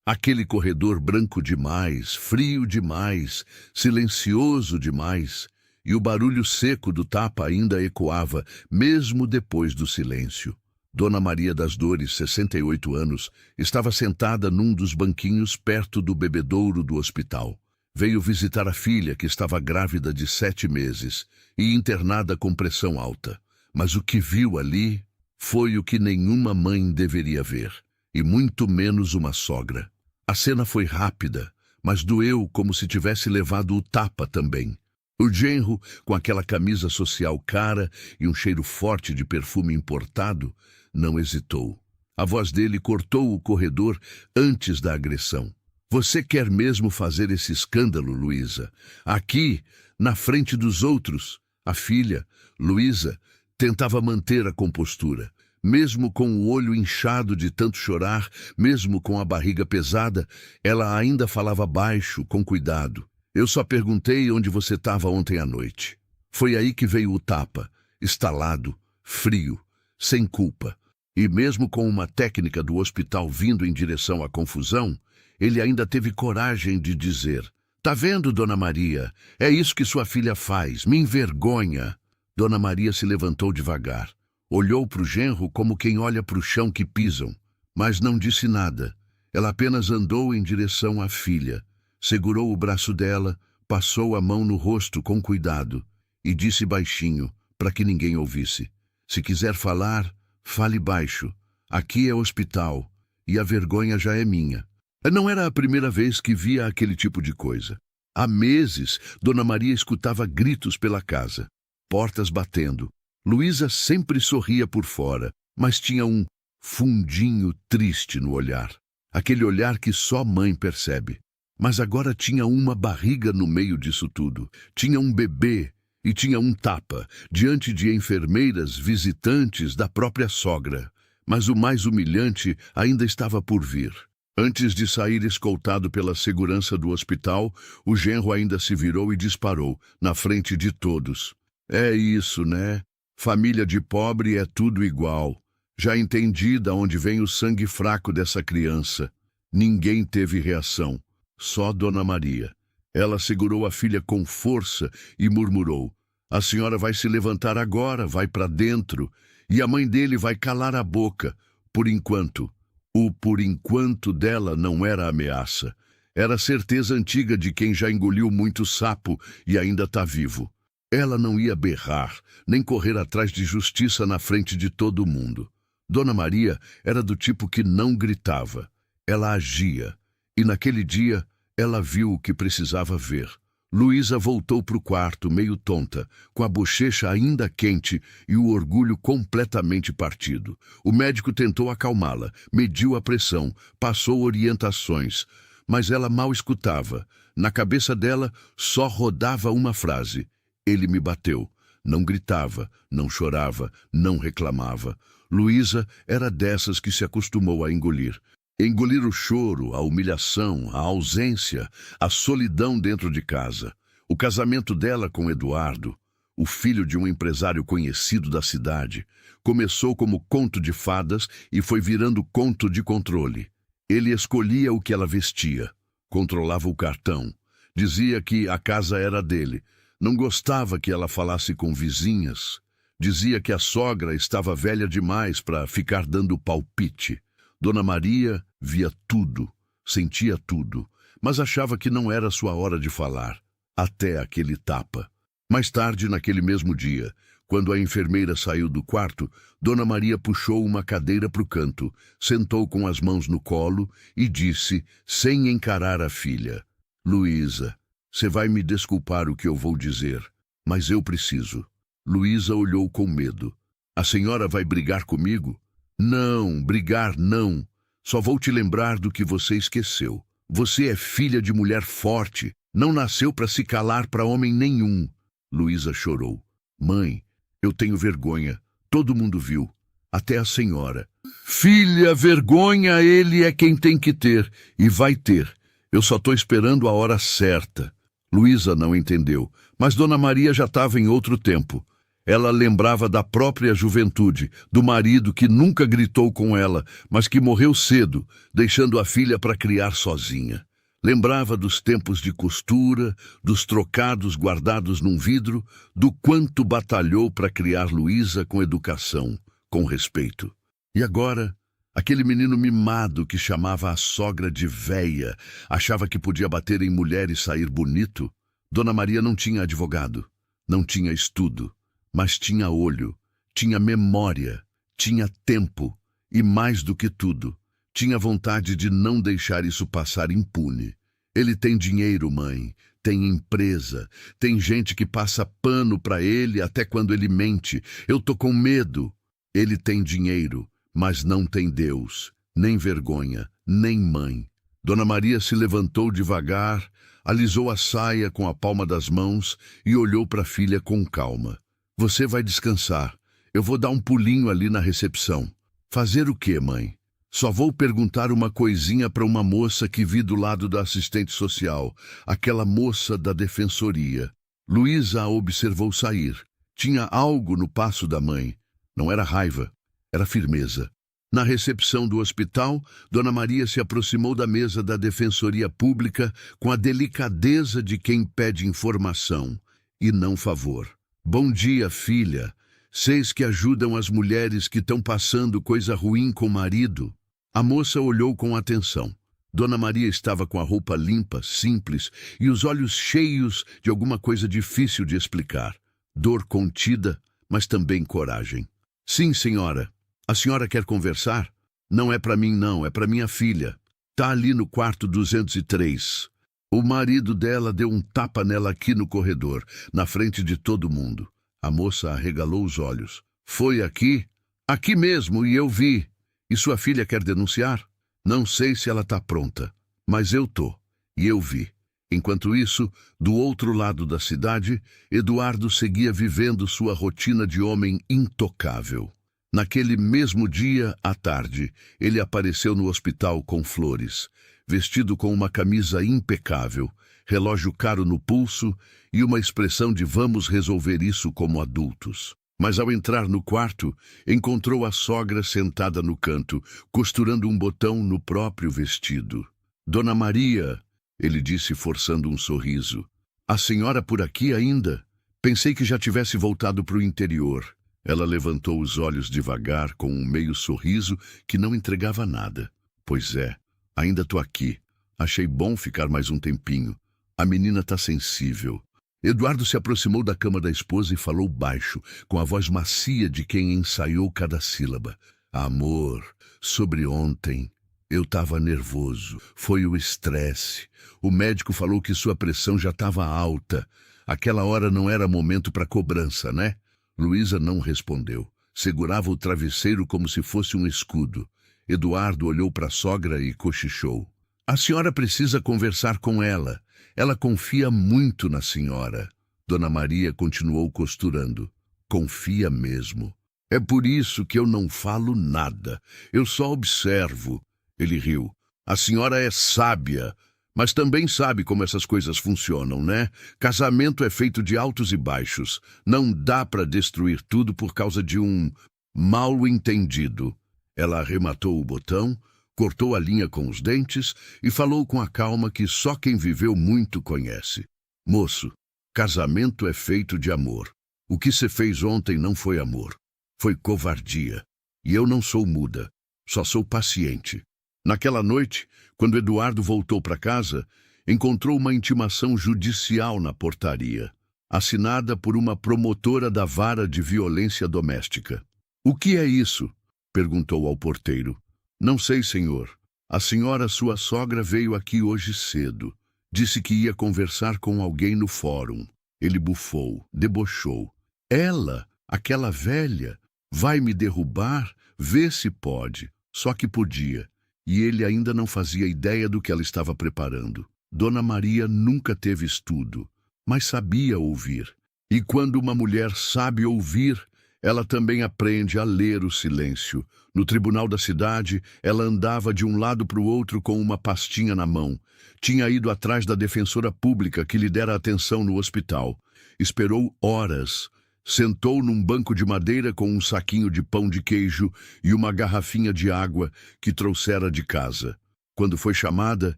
Aquele corredor branco demais, frio demais, silencioso demais, e o barulho seco do tapa ainda ecoava, mesmo depois do silêncio. Dona Maria das Dores, 68 anos, estava sentada num dos banquinhos perto do bebedouro do hospital. Veio visitar a filha, que estava grávida de 7 meses e internada com pressão alta. Mas o que viu ali foi o que nenhuma mãe deveria ver, e muito menos uma sogra. A cena foi rápida, mas doeu como se tivesse levado o tapa também. O genro, com aquela camisa social cara e um cheiro forte de perfume importado, não hesitou. A voz dele cortou o corredor antes da agressão. Você quer mesmo fazer esse escândalo, Luísa? Aqui, na frente dos outros? A filha, Luísa, tentava manter a compostura. Mesmo com o olho inchado de tanto chorar, mesmo com a barriga pesada, ela ainda falava baixo, com cuidado. Eu só perguntei onde você estava ontem à noite. Foi aí que veio o tapa, estalado, frio, sem culpa. E mesmo com uma técnica do hospital vindo em direção à confusão, ele ainda teve coragem de dizer: "Tá vendo, Dona Maria? É isso que sua filha faz, me envergonha." Dona Maria se levantou devagar. Olhou para o genro como quem olha para o chão que pisam, mas não disse nada. Ela apenas andou em direção à filha, segurou o braço dela, passou a mão no rosto com cuidado e disse baixinho, para que ninguém ouvisse: "Se quiser falar, fale baixo. Aqui é hospital e a vergonha já é minha." Não era a primeira vez que via aquele tipo de coisa. Há meses, Dona Maria escutava gritos pela casa, portas batendo. Luísa sempre sorria por fora, mas tinha um fundinho triste no olhar. Aquele olhar que só mãe percebe. Mas agora tinha uma barriga no meio disso tudo. Tinha um bebê e tinha um tapa, diante de enfermeiras visitantes da própria sogra. Mas o mais humilhante ainda estava por vir. Antes de sair escoltado pela segurança do hospital, o genro ainda se virou e disparou, na frente de todos: "É isso, né? Família de pobre é tudo igual. Já entendi de onde vem o sangue fraco dessa criança." Ninguém teve reação, só Dona Maria. Ela segurou a filha com força e murmurou: "A senhora vai se levantar agora, vai para dentro, e a mãe dele vai calar a boca, por enquanto." O por enquanto dela não era ameaça. Era certeza antiga de quem já engoliu muito sapo e ainda está vivo. Ela não ia berrar, nem correr atrás de justiça na frente de todo mundo. Dona Maria era do tipo que não gritava. Ela agia. E naquele dia, ela viu o que precisava ver. Luísa voltou para o quarto, meio tonta, com a bochecha ainda quente e o orgulho completamente partido. O médico tentou acalmá-la, mediu a pressão, passou orientações, mas ela mal escutava. Na cabeça dela, só rodava uma frase: "Ele me bateu." Não gritava, não chorava, não reclamava. Luísa era dessas que se acostumou a engolir. Engolir o choro, a humilhação, a ausência, a solidão dentro de casa. O casamento dela com Eduardo, o filho de um empresário conhecido da cidade, começou como conto de fadas e foi virando conto de controle. Ele escolhia o que ela vestia, controlava o cartão, dizia que a casa era dele, não gostava que ela falasse com vizinhas, dizia que a sogra estava velha demais para ficar dando palpite. Dona Maria via tudo, sentia tudo, mas achava que não era sua hora de falar, até aquele tapa. Mais tarde, naquele mesmo dia, quando a enfermeira saiu do quarto, Dona Maria puxou uma cadeira para o canto, sentou com as mãos no colo e disse, sem encarar a filha: "Luísa, você vai me desculpar o que eu vou dizer, mas eu preciso." Luísa olhou com medo. "A senhora vai brigar comigo?" "Não, brigar não. Só vou te lembrar do que você esqueceu. Você é filha de mulher forte, não nasceu para se calar para homem nenhum." Luísa chorou. "Mãe, eu tenho vergonha. Todo mundo viu, até a senhora." "Filha, vergonha ele é quem tem que ter, e vai ter. Eu só estou esperando a hora certa." Luísa não entendeu, mas Dona Maria já estava em outro tempo. Ela lembrava da própria juventude, do marido que nunca gritou com ela, mas que morreu cedo, deixando a filha para criar sozinha. Lembrava dos tempos de costura, dos trocados guardados num vidro, do quanto batalhou para criar Luísa com educação, com respeito. E agora, aquele menino mimado que chamava a sogra de véia, achava que podia bater em mulher e sair bonito? Dona Maria não tinha advogado, não tinha estudo, mas tinha olho, tinha memória, tinha tempo e, mais do que tudo, tinha vontade de não deixar isso passar impune. Ele tem dinheiro, mãe, tem empresa, tem gente que passa pano para ele até quando ele mente. Eu tô com medo. Ele tem dinheiro, mas não tem Deus, nem vergonha, nem mãe. Dona Maria se levantou devagar, alisou a saia com a palma das mãos e olhou para a filha com calma. Você vai descansar. Eu vou dar um pulinho ali na recepção. Fazer o quê, mãe? Só vou perguntar uma coisinha para uma moça que vi do lado da assistente social, aquela moça da defensoria. Luísa a observou sair. Tinha algo no passo da mãe. Não era raiva, era firmeza. Na recepção do hospital, Dona Maria se aproximou da mesa da defensoria pública com a delicadeza de quem pede informação e não favor. Bom dia, filha. Vocês que ajudam as mulheres que estão passando coisa ruim com o marido. A moça olhou com atenção. Dona Maria estava com a roupa limpa, simples, e os olhos cheios de alguma coisa difícil de explicar. Dor contida, mas também coragem. Sim, senhora. A senhora quer conversar? Não é para mim, não, é para minha filha. Tá ali no quarto 203. O marido dela deu um tapa nela aqui no corredor, na frente de todo mundo. A moça arregalou os olhos. Foi aqui? Aqui mesmo, e eu vi. E sua filha quer denunciar? Não sei se ela tá pronta, mas eu tô. E eu vi. Enquanto isso, do outro lado da cidade, Eduardo seguia vivendo sua rotina de homem intocável. Naquele mesmo dia, à tarde, ele apareceu no hospital com flores, vestido com uma camisa impecável, relógio caro no pulso e uma expressão de vamos resolver isso como adultos. Mas ao entrar no quarto, encontrou a sogra sentada no canto, costurando um botão no próprio vestido. Dona Maria, ele disse forçando um sorriso. A senhora por aqui ainda? Pensei que já tivesse voltado para o interior. Ela levantou os olhos devagar com um meio sorriso que não entregava nada. Pois é, ainda tô aqui. Achei bom ficar mais um tempinho. A menina tá sensível. Eduardo se aproximou da cama da esposa e falou baixo, com a voz macia de quem ensaiou cada sílaba. Amor, sobre ontem, eu estava nervoso. Foi o estresse. O médico falou que sua pressão já estava alta. Aquela hora não era momento para cobrança, né? Luísa não respondeu. Segurava o travesseiro como se fosse um escudo. Eduardo olhou para a sogra e cochichou. A senhora precisa conversar com ela. Ela confia muito na senhora. Dona Maria continuou costurando. Confia mesmo. É por isso que eu não falo nada. Eu só observo. Ele riu. A senhora é sábia, mas também sabe como essas coisas funcionam, né? Casamento é feito de altos e baixos. Não dá para destruir tudo por causa de um mal-entendido. Ela arrematou o botão, cortou a linha com os dentes e falou com a calma que só quem viveu muito conhece. Moço, casamento é feito de amor. O que você fez ontem não foi amor. Foi covardia. E eu não sou muda. Só sou paciente. Naquela noite, quando Eduardo voltou para casa, encontrou uma intimação judicial na portaria, assinada por uma promotora da vara de violência doméstica. O que é isso? Perguntou ao porteiro. Não sei, senhor. A senhora, sua sogra, veio aqui hoje cedo. Disse que ia conversar com alguém no fórum. Ele bufou, debochou. Ela, aquela velha, vai me derrubar? Vê se pode. Só que podia. E ele ainda não fazia ideia do que ela estava preparando. Dona Maria nunca teve estudo, mas sabia ouvir. E quando uma mulher sabe ouvir, ela também aprende a ler o silêncio. No tribunal da cidade, ela andava de um lado para o outro com uma pastinha na mão. Tinha ido atrás da defensora pública que lhe dera atenção no hospital. Esperou horas, Sentou num banco de madeira com um saquinho de pão de queijo e uma garrafinha de água que trouxera de casa. Quando foi chamada,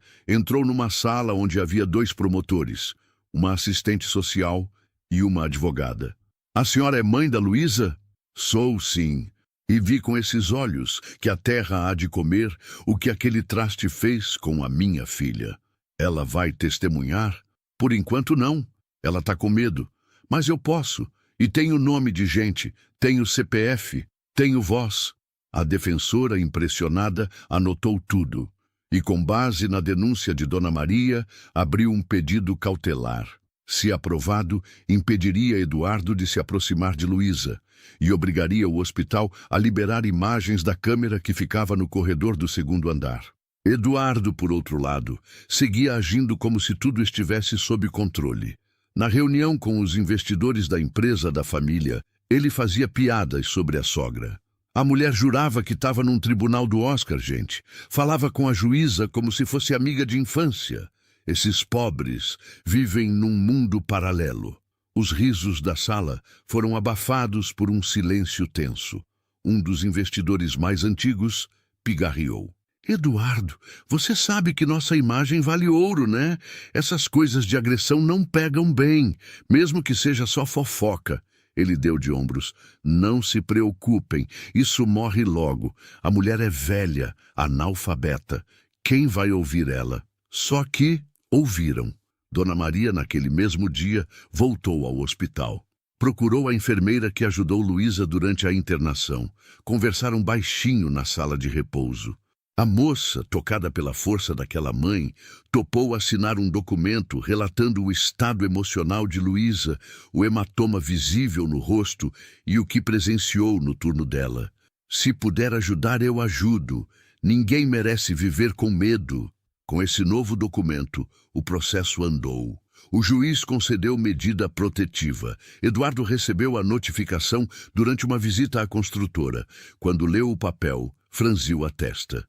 entrou numa sala onde havia 2 promotores, uma assistente social e uma advogada. A senhora é mãe da Luísa? Sou, sim. E vi com esses olhos que a terra há de comer o que aquele traste fez com a minha filha. Ela vai testemunhar? Por enquanto não. Ela está com medo. Mas eu posso. E tenho nome de gente, tenho CPF, tenho voz. A defensora, impressionada, anotou tudo. E com base na denúncia de Dona Maria, abriu um pedido cautelar. Se aprovado, impediria Eduardo de se aproximar de Luísa e obrigaria o hospital a liberar imagens da câmera que ficava no corredor do 2º andar. Eduardo, por outro lado, seguia agindo como se tudo estivesse sob controle. Na reunião com os investidores da empresa da família, ele fazia piadas sobre a sogra. A mulher jurava que estava num tribunal do Oscar, gente. Falava com a juíza como se fosse amiga de infância. Esses pobres vivem num mundo paralelo. Os risos da sala foram abafados por um silêncio tenso. Um dos investidores mais antigos pigarreou. Eduardo, você sabe que nossa imagem vale ouro, né? Essas coisas de agressão não pegam bem, mesmo que seja só fofoca. Ele deu de ombros. Não se preocupem, isso morre logo. A mulher é velha, analfabeta. Quem vai ouvir ela? Só que ouviram. Dona Maria, naquele mesmo dia, voltou ao hospital. Procurou a enfermeira que ajudou Luísa durante a internação. Conversaram baixinho na sala de repouso. A moça, tocada pela força daquela mãe, topou assinar um documento relatando o estado emocional de Luísa, o hematoma visível no rosto e o que presenciou no turno dela. Se puder ajudar, eu ajudo. Ninguém merece viver com medo. Com esse novo documento, o processo andou. O juiz concedeu medida protetiva. Eduardo recebeu a notificação durante uma visita à construtora. Quando leu o papel, franziu a testa.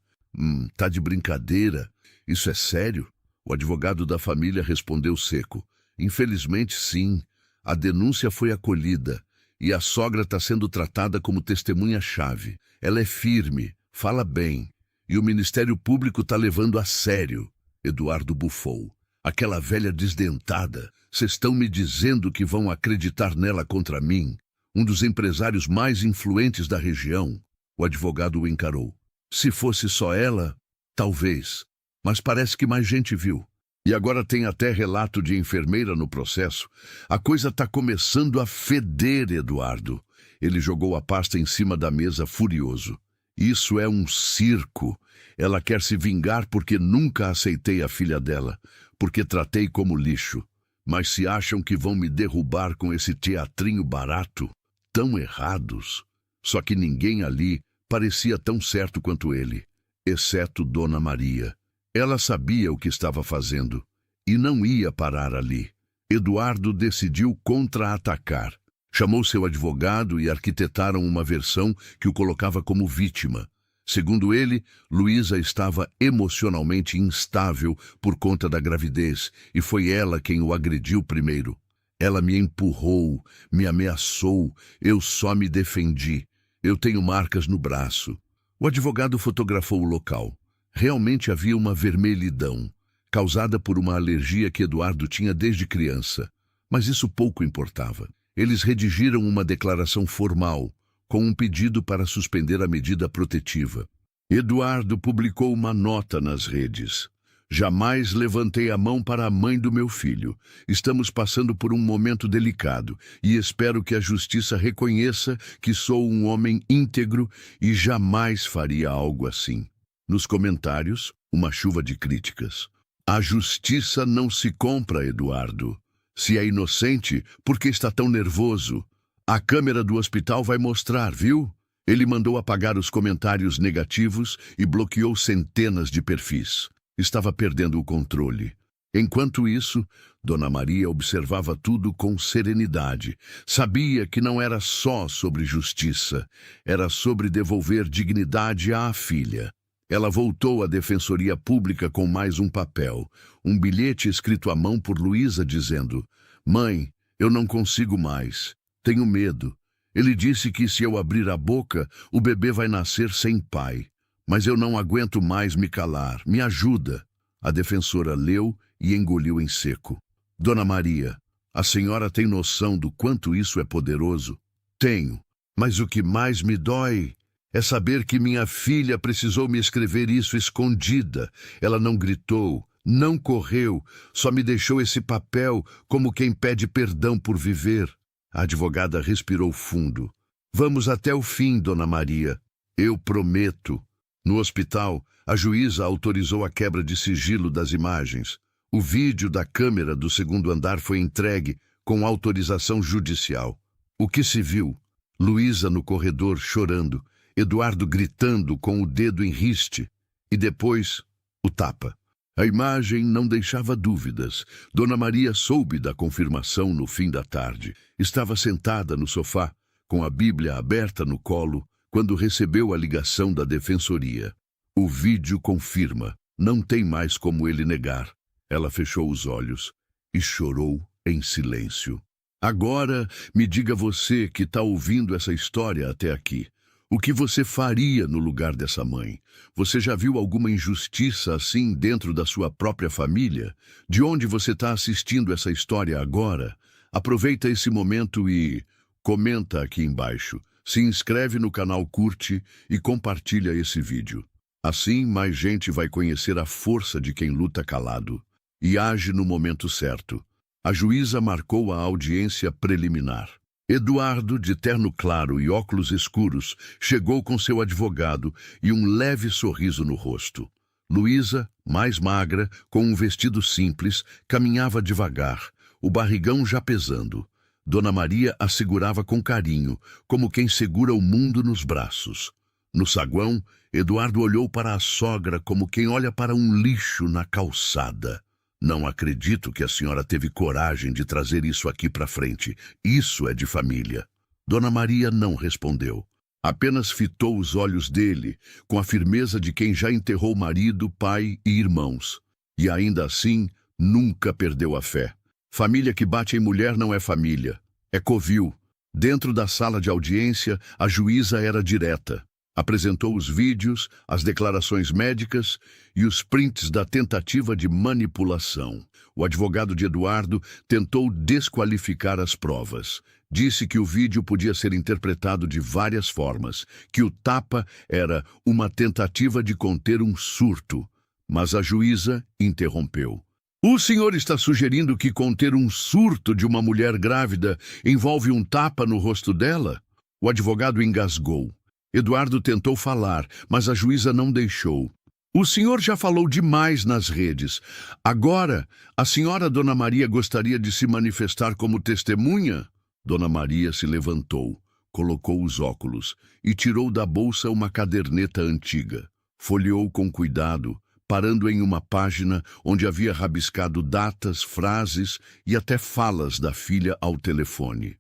Tá de brincadeira? Isso é sério? O advogado da família respondeu seco. Infelizmente, sim. A denúncia foi acolhida e a sogra está sendo tratada como testemunha-chave. Ela é firme, fala bem e o Ministério Público está levando a sério. Eduardo bufou. Aquela velha desdentada. Vocês estão me dizendo que vão acreditar nela contra mim? Um dos empresários mais influentes da região. O advogado o encarou. Se fosse só ela, talvez, mas parece que mais gente viu. E agora tem até relato de enfermeira no processo. A coisa está começando a feder, Eduardo. Ele jogou a pasta em cima da mesa, furioso. Isso é um circo. Ela quer se vingar porque nunca aceitei a filha dela, porque tratei como lixo. Mas se acham que vão me derrubar com esse teatrinho barato, tão errados. Só que ninguém ali parecia tão certo quanto ele, exceto Dona Maria. Ela sabia o que estava fazendo e não ia parar ali. Eduardo decidiu contra-atacar. Chamou seu advogado e arquitetaram uma versão que o colocava como vítima. Segundo ele, Luísa estava emocionalmente instável por conta da gravidez e foi ela quem o agrediu primeiro. Ela me empurrou, me ameaçou, eu só me defendi. Eu tenho marcas no braço. O advogado fotografou o local. Realmente havia uma vermelhidão, causada por uma alergia que Eduardo tinha desde criança. Mas isso pouco importava. Eles redigiram uma declaração formal, com um pedido para suspender a medida protetiva. Eduardo publicou uma nota nas redes. Jamais levantei a mão para a mãe do meu filho. Estamos passando por um momento delicado e espero que a justiça reconheça que sou um homem íntegro e jamais faria algo assim. Nos comentários, uma chuva de críticas. A justiça não se compra, Eduardo. Se é inocente, por que está tão nervoso? A câmera do hospital vai mostrar, viu? Ele mandou apagar os comentários negativos e bloqueou centenas de perfis. Estava perdendo o controle. Enquanto isso, Dona Maria observava tudo com serenidade. Sabia que não era só sobre justiça, era sobre devolver dignidade à filha. Ela voltou à Defensoria Pública com mais um papel, um bilhete escrito à mão por Luísa dizendo: "Mãe, eu não consigo mais. Tenho medo. Ele disse que se eu abrir a boca, o bebê vai nascer sem pai. Mas eu não aguento mais me calar. Me ajuda. A defensora leu e engoliu em seco. Dona Maria, a senhora tem noção do quanto isso é poderoso? Tenho. Mas o que mais me dói é saber que minha filha precisou me escrever isso escondida. Ela não gritou, não correu, só me deixou esse papel como quem pede perdão por viver. A advogada respirou fundo. Vamos até o fim, Dona Maria. Eu prometo. No hospital, a juíza autorizou a quebra de sigilo das imagens. O vídeo da câmera do segundo andar foi entregue com autorização judicial. O que se viu? Luísa no corredor chorando, Eduardo gritando com o dedo em riste e depois o tapa. A imagem não deixava dúvidas. Dona Maria soube da confirmação no fim da tarde. Estava sentada no sofá, com a Bíblia aberta no colo, quando recebeu a ligação da defensoria. O vídeo confirma. Não tem mais como ele negar. Ela fechou os olhos e chorou em silêncio. Agora, me diga você que está ouvindo essa história até aqui. O que você faria no lugar dessa mãe? Você já viu alguma injustiça assim dentro da sua própria família? De onde você está assistindo essa história agora? Aproveita esse momento e comenta aqui embaixo. Se inscreve no canal, curte e compartilha esse vídeo. Assim, mais gente vai conhecer a força de quem luta calado e age no momento certo. A juíza marcou a audiência preliminar. Eduardo, de terno claro e óculos escuros, chegou com seu advogado e um leve sorriso no rosto. Luísa, mais magra, com um vestido simples, caminhava devagar, o barrigão já pesando. Dona Maria a segurava com carinho, como quem segura o mundo nos braços. No saguão, Eduardo olhou para a sogra como quem olha para um lixo na calçada. Não acredito que a senhora teve coragem de trazer isso aqui para frente. Isso é de família. Dona Maria não respondeu. Apenas fitou os olhos dele, com a firmeza de quem já enterrou marido, pai e irmãos. E ainda assim, nunca perdeu a fé. Família que bate em mulher não é família, é covil. Dentro da sala de audiência, a juíza era direta. Apresentou os vídeos, as declarações médicas e os prints da tentativa de manipulação. O advogado de Eduardo tentou desqualificar as provas. Disse que o vídeo podia ser interpretado de várias formas, que o tapa era uma tentativa de conter um surto. Mas a juíza interrompeu. O senhor está sugerindo que conter um surto de uma mulher grávida envolve um tapa no rosto dela? O advogado engasgou. Eduardo tentou falar, mas a juíza não deixou. O senhor já falou demais nas redes. Agora, a senhora Dona Maria gostaria de se manifestar como testemunha? Dona Maria se levantou, colocou os óculos e tirou da bolsa uma caderneta antiga. Folheou com cuidado, parando em uma página onde havia rabiscado datas, frases e até falas da filha ao telefone.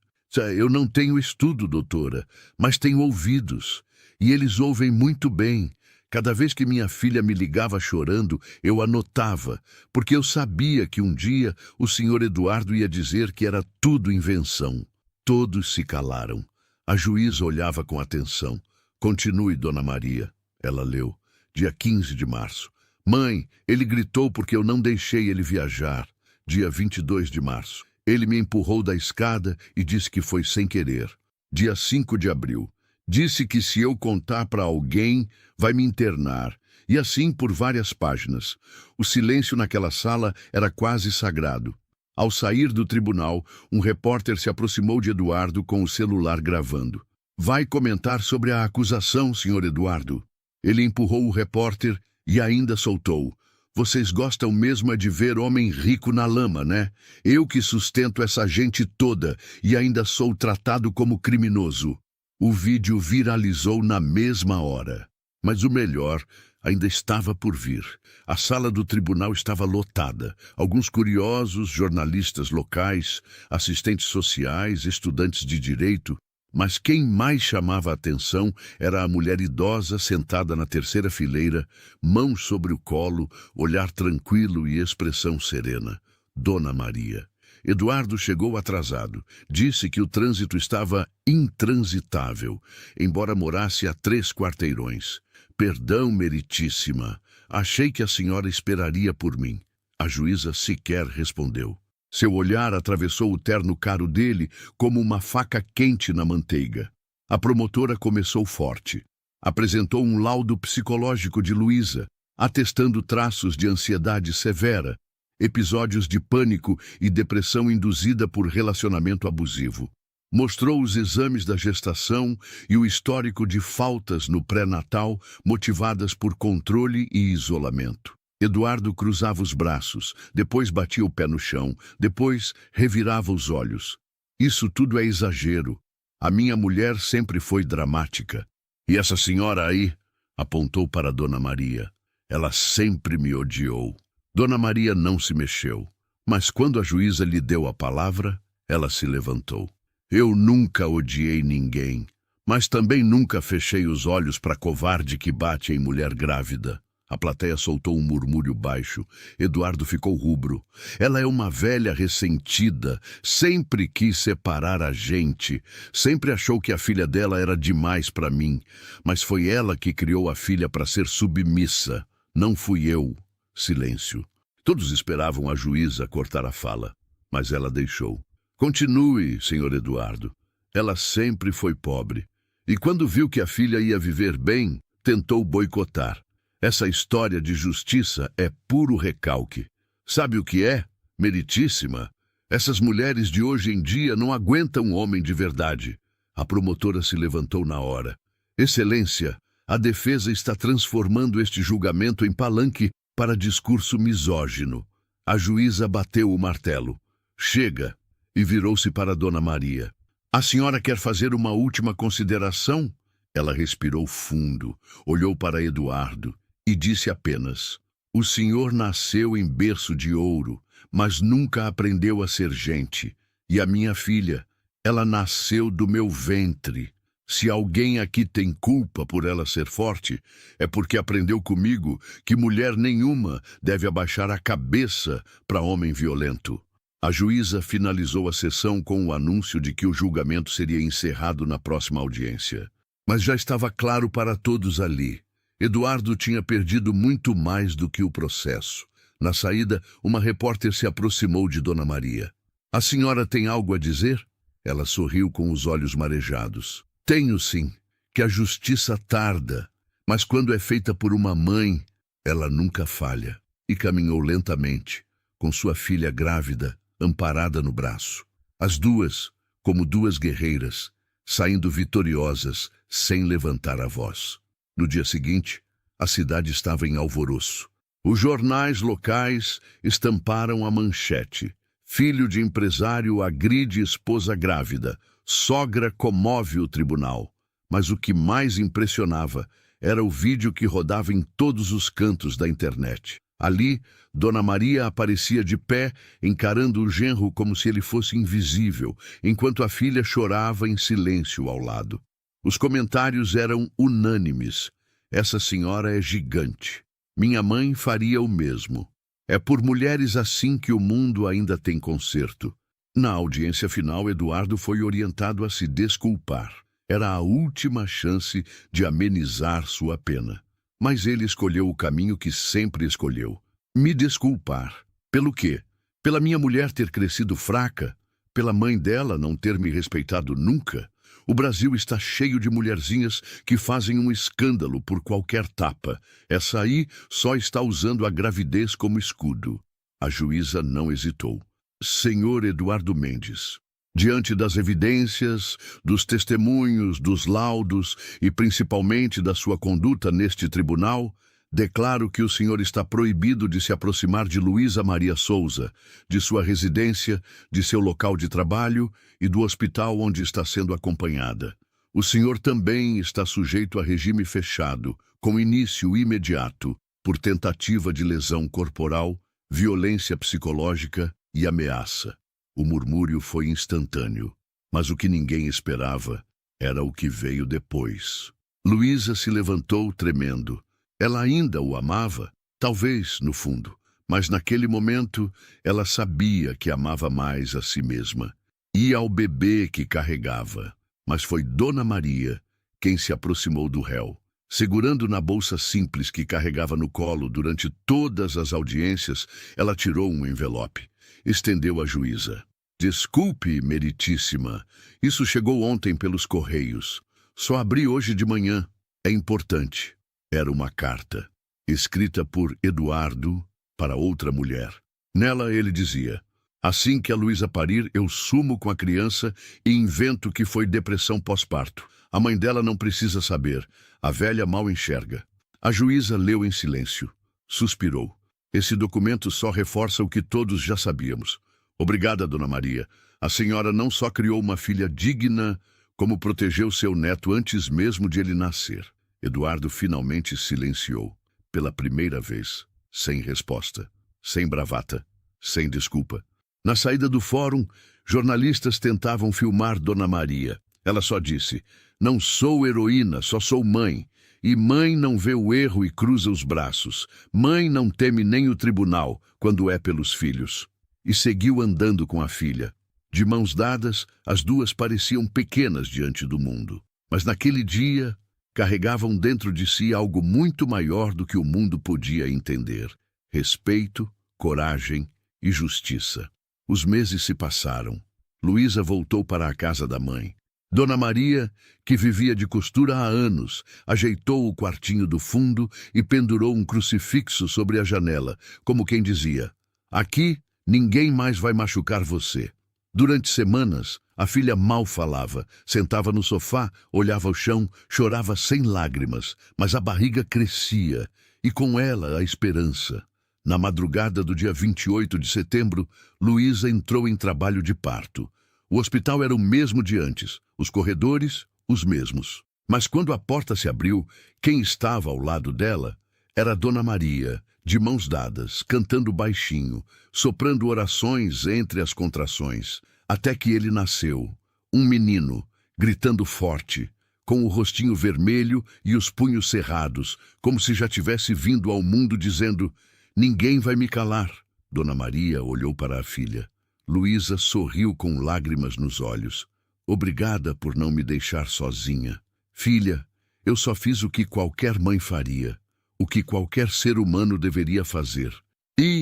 Eu não tenho estudo, doutora, mas tenho ouvidos. E eles ouvem muito bem. Cada vez que minha filha me ligava chorando, eu anotava, porque eu sabia que um dia o senhor Eduardo ia dizer que era tudo invenção. Todos se calaram. A juíza olhava com atenção. Continue, Dona Maria. Ela leu. Dia 15 de março. Mãe, ele gritou porque eu não deixei ele viajar. Dia 22 de março. Ele me empurrou da escada e disse que foi sem querer. Dia 5 de abril. Disse que se eu contar para alguém, vai me internar. E assim por várias páginas. O silêncio naquela sala era quase sagrado. Ao sair do tribunal, um repórter se aproximou de Eduardo com o celular gravando. Vai comentar sobre a acusação, senhor Eduardo. Ele empurrou o repórter e ainda soltou. Vocês gostam mesmo é de ver homem rico na lama, né? Eu que sustento essa gente toda e ainda sou tratado como criminoso. O vídeo viralizou na mesma hora. Mas o melhor ainda estava por vir. A sala do tribunal estava lotada. Alguns curiosos, jornalistas locais, assistentes sociais, estudantes de direito. Mas quem mais chamava a atenção era a mulher idosa sentada na terceira fileira, mãos sobre o colo, olhar tranquilo e expressão serena. Dona Maria. Eduardo chegou atrasado. Disse que o trânsito estava intransitável, embora morasse a 3 quarteirões. Perdão, meritíssima. Achei que a senhora esperaria por mim. A juíza sequer respondeu. Seu olhar atravessou o terno caro dele como uma faca quente na manteiga. A promotora começou forte. Apresentou um laudo psicológico de Luísa, atestando traços de ansiedade severa, episódios de pânico e depressão induzida por relacionamento abusivo. Mostrou os exames da gestação e o histórico de faltas no pré-natal motivadas por controle e isolamento. Eduardo cruzava os braços, depois batia o pé no chão, depois revirava os olhos. Isso tudo é exagero. A minha mulher sempre foi dramática. E essa senhora aí, apontou para Dona Maria. Ela sempre me odiou. Dona Maria não se mexeu, mas quando a juíza lhe deu a palavra, ela se levantou. Eu nunca odiei ninguém, mas também nunca fechei os olhos para covarde que bate em mulher grávida. A plateia soltou um murmúrio baixo. Eduardo ficou rubro. Ela é uma velha ressentida, sempre quis separar a gente, sempre achou que a filha dela era demais para mim, mas foi ela que criou a filha para ser submissa, não fui eu. Silêncio. Todos esperavam a juíza cortar a fala, mas ela deixou. Continue, senhor Eduardo. Ela sempre foi pobre, e quando viu que a filha ia viver bem, tentou boicotar. Essa história de justiça é puro recalque. Sabe o que é? Meritíssima. Essas mulheres de hoje em dia não aguentam um homem de verdade. A promotora se levantou na hora. Excelência, a defesa está transformando este julgamento em palanque para discurso misógino. A juíza bateu o martelo. Chega, e virou-se para Dona Maria. A senhora quer fazer uma última consideração? Ela respirou fundo, olhou para Eduardo e disse apenas: o senhor nasceu em berço de ouro, mas nunca aprendeu a ser gente. E a minha filha, ela nasceu do meu ventre. Se alguém aqui tem culpa por ela ser forte, é porque aprendeu comigo que mulher nenhuma deve abaixar a cabeça para homem violento. A juíza finalizou a sessão com o anúncio de que o julgamento seria encerrado na próxima audiência. Mas já estava claro para todos ali. Eduardo tinha perdido muito mais do que o processo. Na saída, uma repórter se aproximou de Dona Maria. A senhora tem algo a dizer? Ela sorriu com os olhos marejados. Tenho sim, que a justiça tarda, mas quando é feita por uma mãe, ela nunca falha. E caminhou lentamente, com sua filha grávida, amparada no braço. As duas, como duas guerreiras, saindo vitoriosas, sem levantar a voz. No dia seguinte, a cidade estava em alvoroço. Os jornais locais estamparam a manchete. Filho de empresário agride esposa grávida. Sogra comove o tribunal. Mas o que mais impressionava era o vídeo que rodava em todos os cantos da internet. Ali, Dona Maria aparecia de pé, encarando o genro como se ele fosse invisível, enquanto a filha chorava em silêncio ao lado. Os comentários eram unânimes. Essa senhora é gigante. Minha mãe faria o mesmo. É por mulheres assim que o mundo ainda tem conserto. Na audiência final, Eduardo foi orientado a se desculpar. Era a última chance de amenizar sua pena. Mas ele escolheu o caminho que sempre escolheu. Me desculpar. Pelo quê? Pela minha mulher ter crescido fraca? Pela mãe dela não ter me respeitado nunca? O Brasil está cheio de mulherzinhas que fazem um escândalo por qualquer tapa. Essa aí só está usando a gravidez como escudo. A juíza não hesitou. Senhor Eduardo Mendes, diante das evidências, dos testemunhos, dos laudos e principalmente da sua conduta neste tribunal, declaro que o senhor está proibido de se aproximar de Luísa Maria Souza, de sua residência, de seu local de trabalho e do hospital onde está sendo acompanhada. O senhor também está sujeito a regime fechado, com início imediato, por tentativa de lesão corporal, violência psicológica e ameaça. O murmúrio foi instantâneo, mas o que ninguém esperava era o que veio depois. Luísa se levantou tremendo. Ela ainda o amava, talvez, no fundo, Mas naquele momento, ela sabia que amava mais a si mesma e ao bebê que carregava. Mas foi Dona Maria quem se aproximou do réu. Segurando na bolsa simples que carregava no colo durante todas as audiências, ela tirou um envelope. Estendeu à juíza. Desculpe, meritíssima. Isso chegou ontem pelos correios. Só abri hoje de manhã. É importante. Era uma carta, escrita por Eduardo para outra mulher. Nela ele dizia: assim que a Luísa parir, eu sumo com a criança e invento que foi depressão pós-parto. A mãe dela não precisa saber. A velha mal enxerga. A juíza leu em silêncio. Suspirou. Esse documento só reforça o que todos já sabíamos. Obrigada, Dona Maria. A senhora não só criou uma filha digna, como protegeu seu neto antes mesmo de ele nascer. Eduardo finalmente silenciou. Pela primeira vez. Sem resposta. Sem bravata. Sem desculpa. Na saída do fórum, jornalistas tentavam filmar Dona Maria. Ela só disse: não sou heroína, só sou mãe. E mãe não vê o erro e cruza os braços. Mãe não teme nem o tribunal, quando é pelos filhos. E seguiu andando com a filha. De mãos dadas, as duas pareciam pequenas diante do mundo. Mas naquele dia, carregavam dentro de si algo muito maior do que o mundo podia entender. Respeito, coragem e justiça. Os meses se passaram. Luísa voltou para a casa da mãe. Dona Maria, que vivia de costura há anos, ajeitou o quartinho do fundo e pendurou um crucifixo sobre a janela, como quem dizia: aqui ninguém mais vai machucar você. Durante semanas, a filha mal falava, sentava no sofá, olhava o chão, chorava sem lágrimas, mas a barriga crescia, e com ela a esperança. Na madrugada do dia 28 de setembro, Luísa entrou em trabalho de parto. O hospital era o mesmo de antes, os corredores, os mesmos. Mas quando a porta se abriu, quem estava ao lado dela era Dona Maria, de mãos dadas, cantando baixinho, soprando orações entre as contrações, até que ele nasceu, um menino, gritando forte, com o rostinho vermelho e os punhos cerrados, como se já tivesse vindo ao mundo dizendo: ninguém vai me calar. Dona Maria olhou para a filha. Luísa sorriu com lágrimas nos olhos. Obrigada por não me deixar sozinha. Filha, eu só fiz o que qualquer mãe faria, o que qualquer ser humano deveria fazer.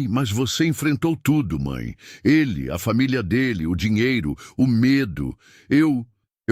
Mas você enfrentou tudo, mãe. Ele, a família dele, o dinheiro, o medo. Eu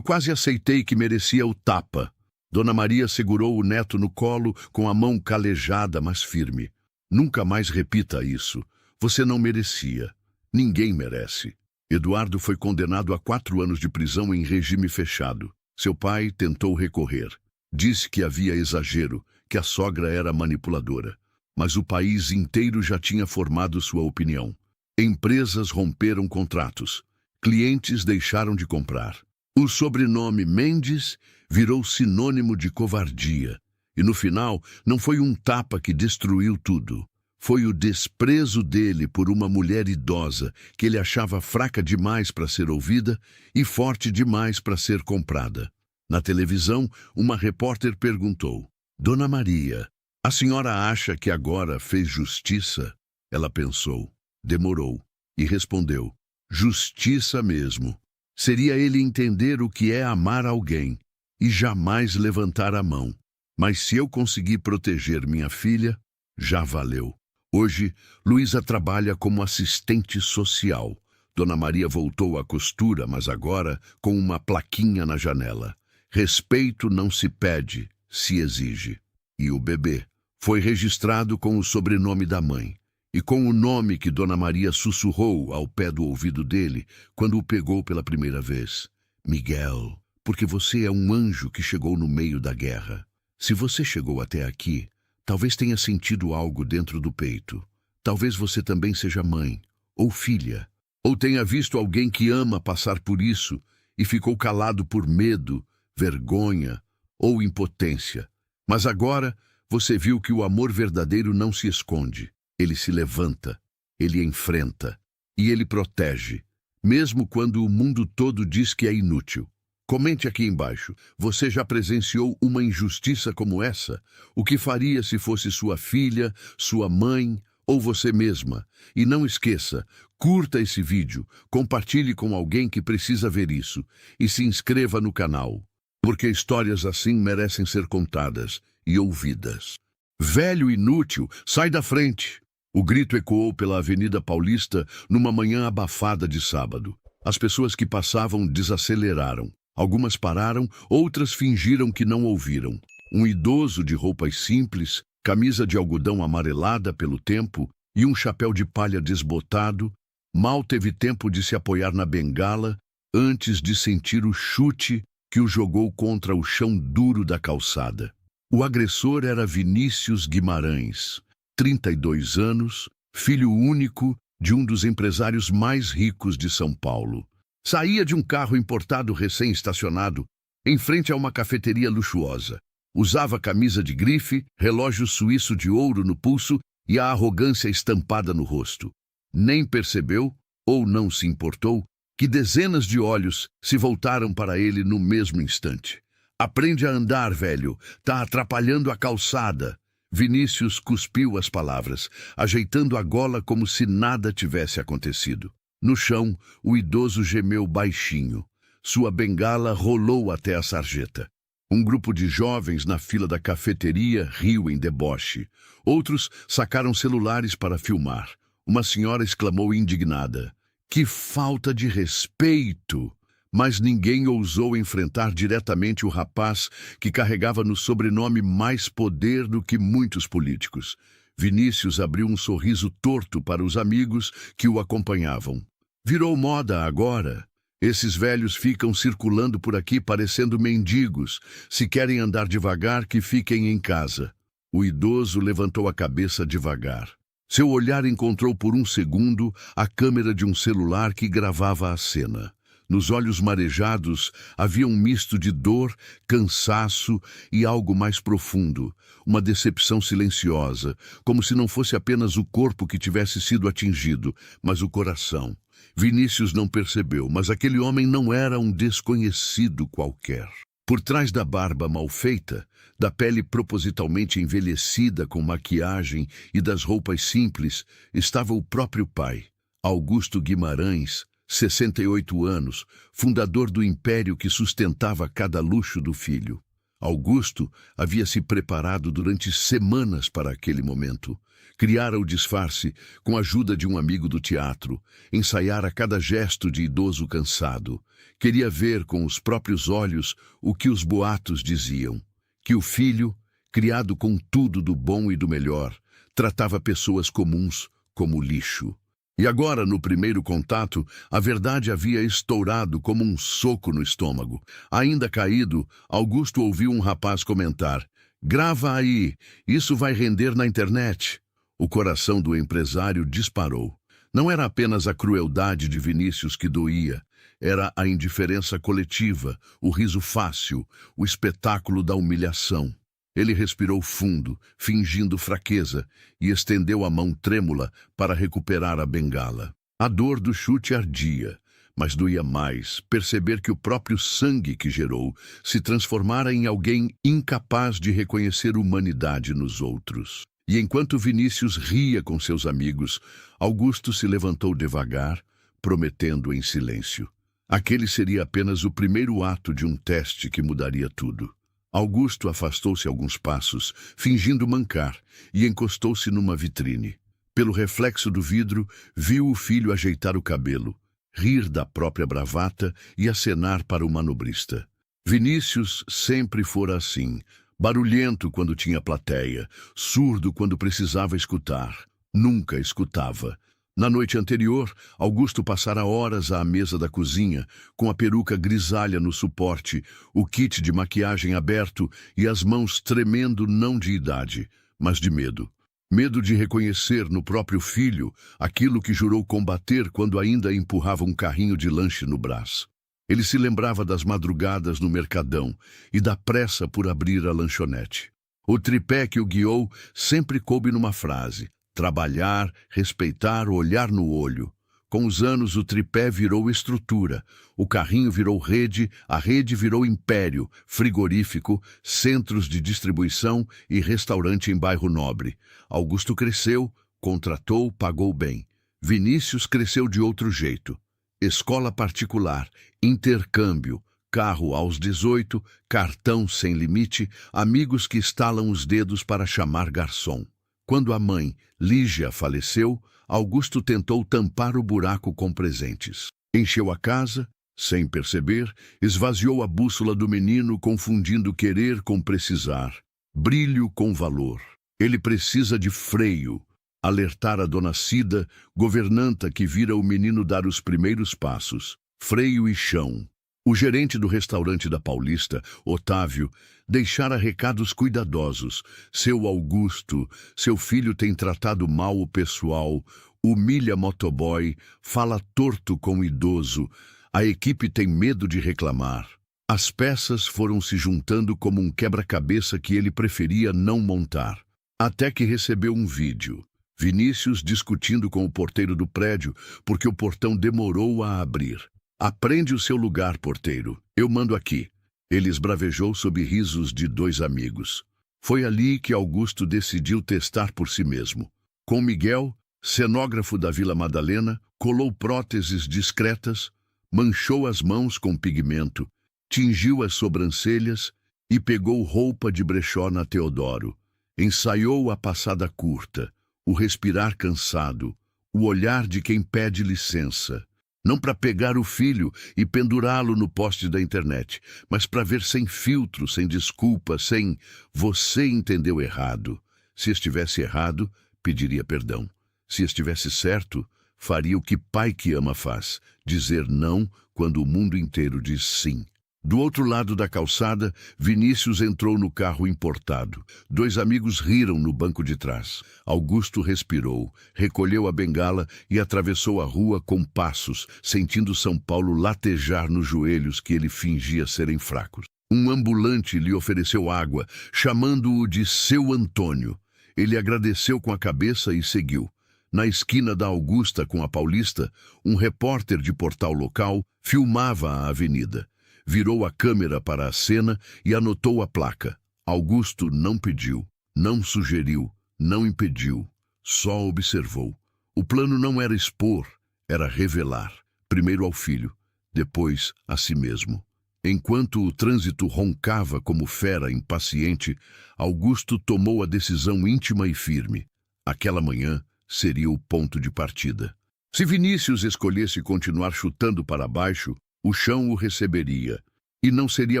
quase aceitei que merecia o tapa. Dona Maria segurou o neto no colo com a mão calejada, mas firme. Nunca mais repita isso. Você não merecia. Ninguém merece. Eduardo foi condenado a 4 anos de prisão em regime fechado. Seu pai tentou recorrer. Disse que havia exagero, que a sogra era manipuladora. Mas o país inteiro já tinha formado sua opinião. Empresas romperam contratos. Clientes deixaram de comprar. O sobrenome Mendes virou sinônimo de covardia. E no final, não foi um tapa que destruiu tudo. Foi o desprezo dele por uma mulher idosa que ele achava fraca demais para ser ouvida e forte demais para ser comprada. Na televisão, uma repórter perguntou: Dona Maria, a senhora acha que agora fez justiça? Ela pensou, demorou e respondeu: justiça mesmo. Seria ele entender o que é amar alguém e jamais levantar a mão. Mas se eu conseguir proteger minha filha, já valeu. Hoje, Luísa trabalha como assistente social. Dona Maria voltou à costura, mas agora com uma plaquinha na janela. Respeito não se pede, se exige. E o bebê foi registrado com o sobrenome da mãe e com o nome que Dona Maria sussurrou ao pé do ouvido dele quando o pegou pela primeira vez. Miguel, porque você é um anjo que chegou no meio da guerra. Se você chegou até aqui, talvez tenha sentido algo dentro do peito. Talvez você também seja mãe, ou filha, ou tenha visto alguém que ama passar por isso e ficou calado por medo, vergonha ou impotência. Mas agora você viu que o amor verdadeiro não se esconde. Ele se levanta, ele enfrenta e ele protege, mesmo quando o mundo todo diz que é inútil. Comente aqui embaixo, você já presenciou uma injustiça como essa? O que faria se fosse sua filha, sua mãe ou você mesma. E não esqueça, curta esse vídeo, compartilhe com alguém que precisa ver isso e se inscreva no canal, porque histórias assim merecem ser contadas e ouvidas. Velho inútil, sai da frente! O grito ecoou pela Avenida Paulista numa manhã abafada de sábado. As pessoas que passavam desaceleraram. Algumas pararam, outras fingiram que não ouviram. Um idoso de roupas simples, camisa de algodão amarelada pelo tempo e um chapéu de palha desbotado, mal teve tempo de se apoiar na bengala antes de sentir o chute que o jogou contra o chão duro da calçada. O agressor era Vinícius Guimarães, 32 anos, filho único de um dos empresários mais ricos de São Paulo. Saía de um carro importado recém-estacionado, em frente a uma cafeteria luxuosa. Usava camisa de grife, relógio suíço de ouro no pulso e a arrogância estampada no rosto. Nem percebeu, ou não se importou, que dezenas de olhos se voltaram para ele no mesmo instante. Aprende a andar, velho. Tá atrapalhando a calçada. Vinícius cuspiu as palavras, ajeitando a gola como se nada tivesse acontecido. No chão, o idoso gemeu baixinho. Sua bengala rolou até a sarjeta. Um grupo de jovens na fila da cafeteria riu em deboche. Outros sacaram celulares para filmar. Uma senhora exclamou indignada: "Que falta de respeito!" Mas ninguém ousou enfrentar diretamente o rapaz que carregava no sobrenome mais poder do que muitos políticos. Vinícius abriu um sorriso torto para os amigos que o acompanhavam. Virou moda agora. Esses velhos ficam circulando por aqui parecendo mendigos. Se querem andar devagar, que fiquem em casa. O idoso levantou a cabeça devagar. Seu olhar encontrou por um segundo a câmera de um celular que gravava a cena. Nos olhos marejados havia um misto de dor, cansaço e algo mais profundo, uma decepção silenciosa, como se não fosse apenas o corpo que tivesse sido atingido, mas o coração. Vinícius não percebeu, mas aquele homem não era um desconhecido qualquer. Por trás da barba mal feita, da pele propositalmente envelhecida com maquiagem e das roupas simples, estava o próprio pai, Augusto Guimarães, 68 anos, fundador do império que sustentava cada luxo do filho. Augusto havia se preparado durante semanas para aquele momento. Criara o disfarce com a ajuda de um amigo do teatro, ensaiara cada gesto de idoso cansado. Queria ver com os próprios olhos o que os boatos diziam, que o filho, criado com tudo do bom e do melhor, tratava pessoas comuns como lixo. E agora, no primeiro contato, a verdade havia estourado como um soco no estômago. Ainda caído, Augusto ouviu um rapaz comentar: "Grava aí, isso vai render na internet." O coração do empresário disparou. Não era apenas a crueldade de Vinícius que doía, era a indiferença coletiva, o riso fácil, o espetáculo da humilhação. Ele respirou fundo, fingindo fraqueza, e estendeu a mão trêmula para recuperar a bengala. A dor do chute ardia, mas doía mais perceber que o próprio sangue que gerou se transformara em alguém incapaz de reconhecer humanidade nos outros. E enquanto Vinícius ria com seus amigos, Augusto se levantou devagar, prometendo em silêncio. Aquele seria apenas o primeiro ato de um teste que mudaria tudo. Augusto afastou-se alguns passos, fingindo mancar, e encostou-se numa vitrine. Pelo reflexo do vidro, viu o filho ajeitar o cabelo, rir da própria bravata e acenar para o manobrista. Vinícius sempre fora assim, barulhento quando tinha plateia, surdo quando precisava escutar. Nunca escutava. Na noite anterior, Augusto passara horas à mesa da cozinha, com a peruca grisalha no suporte, o kit de maquiagem aberto e as mãos tremendo não de idade, mas de medo. Medo de reconhecer no próprio filho aquilo que jurou combater quando ainda empurrava um carrinho de lanche no braço. Ele se lembrava das madrugadas no Mercadão e da pressa por abrir a lanchonete. O tripé que o guiou sempre coube numa frase: trabalhar, respeitar, olhar no olho. Com os anos, o tripé virou estrutura, o carrinho virou rede, a rede virou império, frigorífico, centros de distribuição e restaurante em bairro nobre. Augusto cresceu, Contratou, pagou bem. Vinícius cresceu de outro jeito. Escola particular, intercâmbio, carro aos 18, cartão sem limite, amigos que estalam os dedos para chamar garçom. Quando a mãe, Lígia, faleceu, Augusto tentou tampar o buraco com presentes. Encheu a casa, sem perceber, esvaziou a bússola do menino, confundindo querer com precisar, brilho com valor. Ele precisa de freio, alertar a dona Cida, governanta que vira o menino dar os primeiros passos. Freio e chão. O gerente do restaurante da Paulista, Otávio, deixara recados cuidadosos. Seu Augusto, seu filho tem tratado mal o pessoal, humilha motoboy, fala torto com o idoso. A equipe tem medo de reclamar. As peças foram se juntando como um quebra-cabeça que ele preferia não montar. Até que recebeu um vídeo. Vinícius discutindo com o porteiro do prédio porque o portão demorou a abrir. Aprende o seu lugar, porteiro. Eu mando aqui. Ele esbravejou sob risos de dois amigos. Foi ali que Augusto decidiu testar por si mesmo. Com Miguel, cenógrafo da Vila Madalena, colou próteses discretas, manchou as mãos com pigmento, tingiu as sobrancelhas e pegou roupa de brechó na Teodoro. Ensaiou a passada curta, o respirar cansado, o olhar de quem pede licença. Não para pegar o filho e pendurá-lo no poste da internet, mas para ver sem filtro, sem desculpa, sem "você entendeu errado". Se estivesse errado, pediria perdão. Se estivesse certo, faria o que pai que ama faz, dizer não quando o mundo inteiro diz sim. Do outro lado da calçada, Vinícius entrou no carro importado. Dois amigos riram no banco de trás. Augusto respirou, recolheu a bengala e atravessou a rua com passos, sentindo São Paulo latejar nos joelhos que ele fingia serem fracos. Um ambulante lhe ofereceu água, chamando-o de seu Antônio. Ele agradeceu com a cabeça e seguiu. Na esquina da Augusta com a Paulista, um repórter de portal local filmava a avenida. Virou a câmera para a cena e anotou a placa. Augusto não pediu, não sugeriu, não impediu, só observou. O plano não era expor, era revelar. Primeiro ao filho, depois a si mesmo. Enquanto o trânsito roncava como fera impaciente, Augusto tomou a decisão íntima e firme. Aquela manhã seria o ponto de partida. Se Vinícius escolhesse continuar chutando para baixo, o chão o receberia, e não seria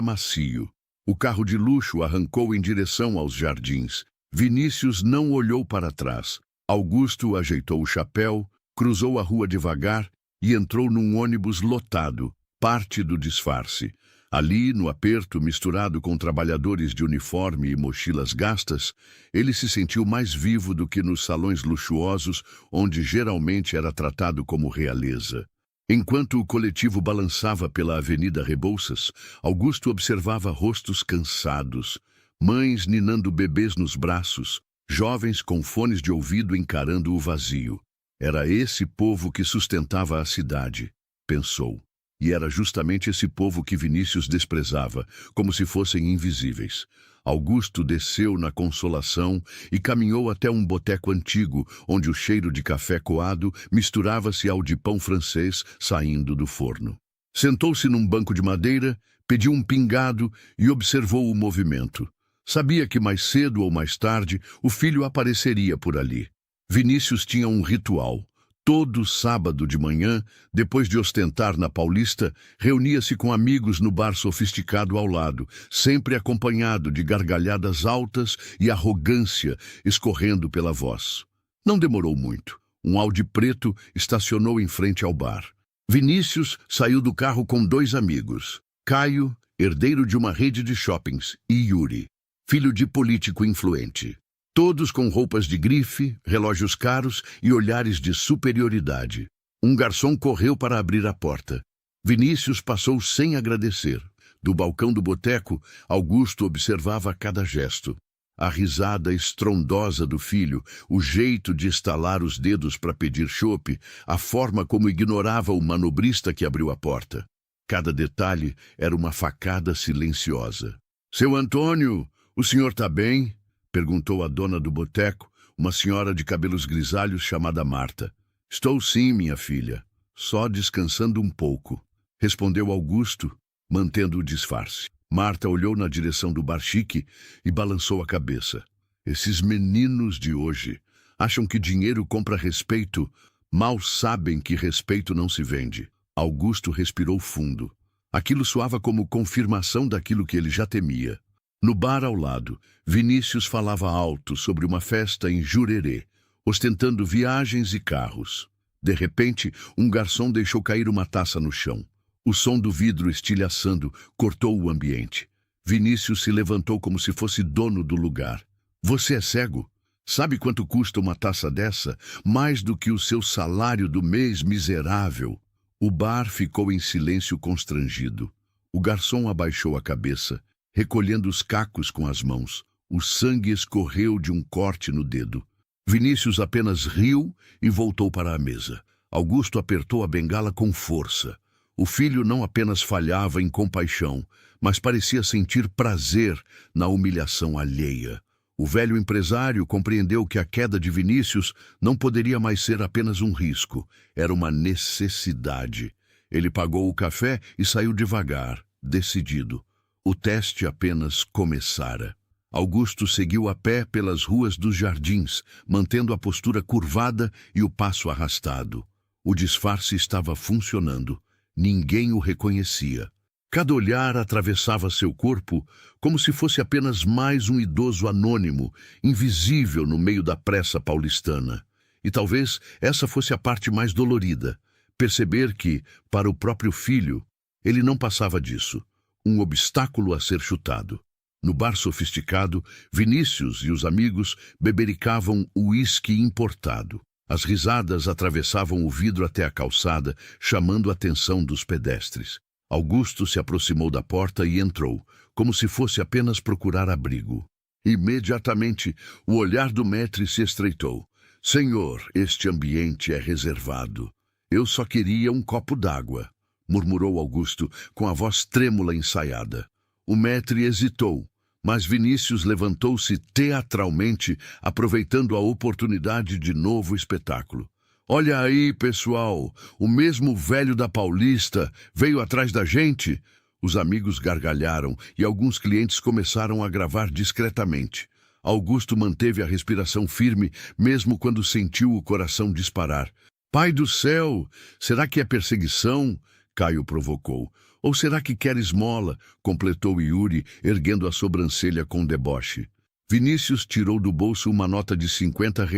macio. O carro de luxo arrancou em direção aos jardins. Vinícius não olhou para trás. Augusto ajeitou o chapéu, cruzou a rua devagar e entrou num ônibus lotado, parte do disfarce. Ali, no aperto, misturado com trabalhadores de uniforme e mochilas gastas, ele se sentiu mais vivo do que nos salões luxuosos, onde geralmente era tratado como realeza. Enquanto o coletivo balançava pela Avenida Rebouças, Augusto observava rostos cansados, mães ninando bebês nos braços, jovens com fones de ouvido encarando o vazio. Era esse povo que sustentava a cidade, pensou. E era justamente esse povo que Vinícius desprezava, como se fossem invisíveis. Augusto desceu na Consolação e caminhou até um boteco antigo, onde o cheiro de café coado misturava-se ao de pão francês saindo do forno. Sentou-se num banco de madeira, pediu um pingado e observou o movimento. Sabia que mais cedo ou mais tarde o filho apareceria por ali. Vinícius tinha um ritual. Todo sábado de manhã, depois de ostentar na Paulista, reunia-se com amigos no bar sofisticado ao lado, sempre acompanhado de gargalhadas altas e arrogância escorrendo pela voz. Não demorou muito. Um Audi preto estacionou em frente ao bar. Vinícius saiu do carro com dois amigos. Caio, herdeiro de uma rede de shoppings, e Yuri, filho de político influente. Todos com roupas de grife, relógios caros e olhares de superioridade. Um garçom correu para abrir a porta. Vinícius passou sem agradecer. Do balcão do boteco, Augusto observava cada gesto. A risada estrondosa do filho, o jeito de estalar os dedos para pedir chope, a forma como ignorava o manobrista que abriu a porta. Cada detalhe era uma facada silenciosa. "Seu Antônio, o senhor está bem?" perguntou a dona do boteco, uma senhora de cabelos grisalhos chamada Marta. Estou sim, minha filha. Só descansando um pouco, respondeu Augusto, mantendo o disfarce. Marta olhou na direção do bar chique e balançou a cabeça. Esses meninos de hoje acham que dinheiro compra respeito, mal sabem que respeito não se vende. Augusto respirou fundo. Aquilo soava como confirmação daquilo que ele já temia. No bar ao lado, Vinícius falava alto sobre uma festa em Jurerê, ostentando viagens e carros. De repente, um garçom deixou cair uma taça no chão. O som do vidro estilhaçando cortou o ambiente. Vinícius se levantou como se fosse dono do lugar. Você é cego? Sabe quanto custa uma taça dessa? Mais do que o seu salário do mês, miserável. O bar ficou em silêncio constrangido. O garçom abaixou a cabeça, recolhendo os cacos com as mãos. O sangue escorreu de um corte no dedo. Vinícius apenas riu e voltou para a mesa. Augusto apertou a bengala com força. O filho não apenas falhava em compaixão, mas parecia sentir prazer na humilhação alheia. O velho empresário compreendeu que a queda de Vinícius não poderia mais ser apenas um risco, era uma necessidade. Ele pagou o café e saiu devagar, decidido. O teste apenas começara. Augusto seguiu a pé pelas ruas dos jardins, mantendo a postura curvada e o passo arrastado. O disfarce estava funcionando. Ninguém o reconhecia. Cada olhar atravessava seu corpo como se fosse apenas mais um idoso anônimo, invisível no meio da pressa paulistana. E talvez essa fosse a parte mais dolorida, perceber que, para o próprio filho, ele não passava disso, um obstáculo a ser chutado. No bar sofisticado, Vinícius e os amigos bebericavam uísque importado. As risadas atravessavam o vidro até a calçada, chamando a atenção dos pedestres. Augusto se aproximou da porta e entrou, como se fosse apenas procurar abrigo. Imediatamente, o olhar do maître se estreitou. Senhor, este ambiente é reservado. Eu só queria um copo d'água, murmurou Augusto, com a voz trêmula ensaiada. O maître hesitou, mas Vinícius levantou-se teatralmente, aproveitando a oportunidade de novo espetáculo. Olha aí, pessoal, o mesmo velho da Paulista veio atrás da gente. Os amigos gargalharam e alguns clientes começaram a gravar discretamente. Augusto manteve a respiração firme, mesmo quando sentiu o coração disparar. Pai do céu, será que é perseguição? Caio provocou. Ou será que quer esmola? Completou Yuri, erguendo a sobrancelha com deboche. Vinícius tirou do bolso uma nota de R$ 50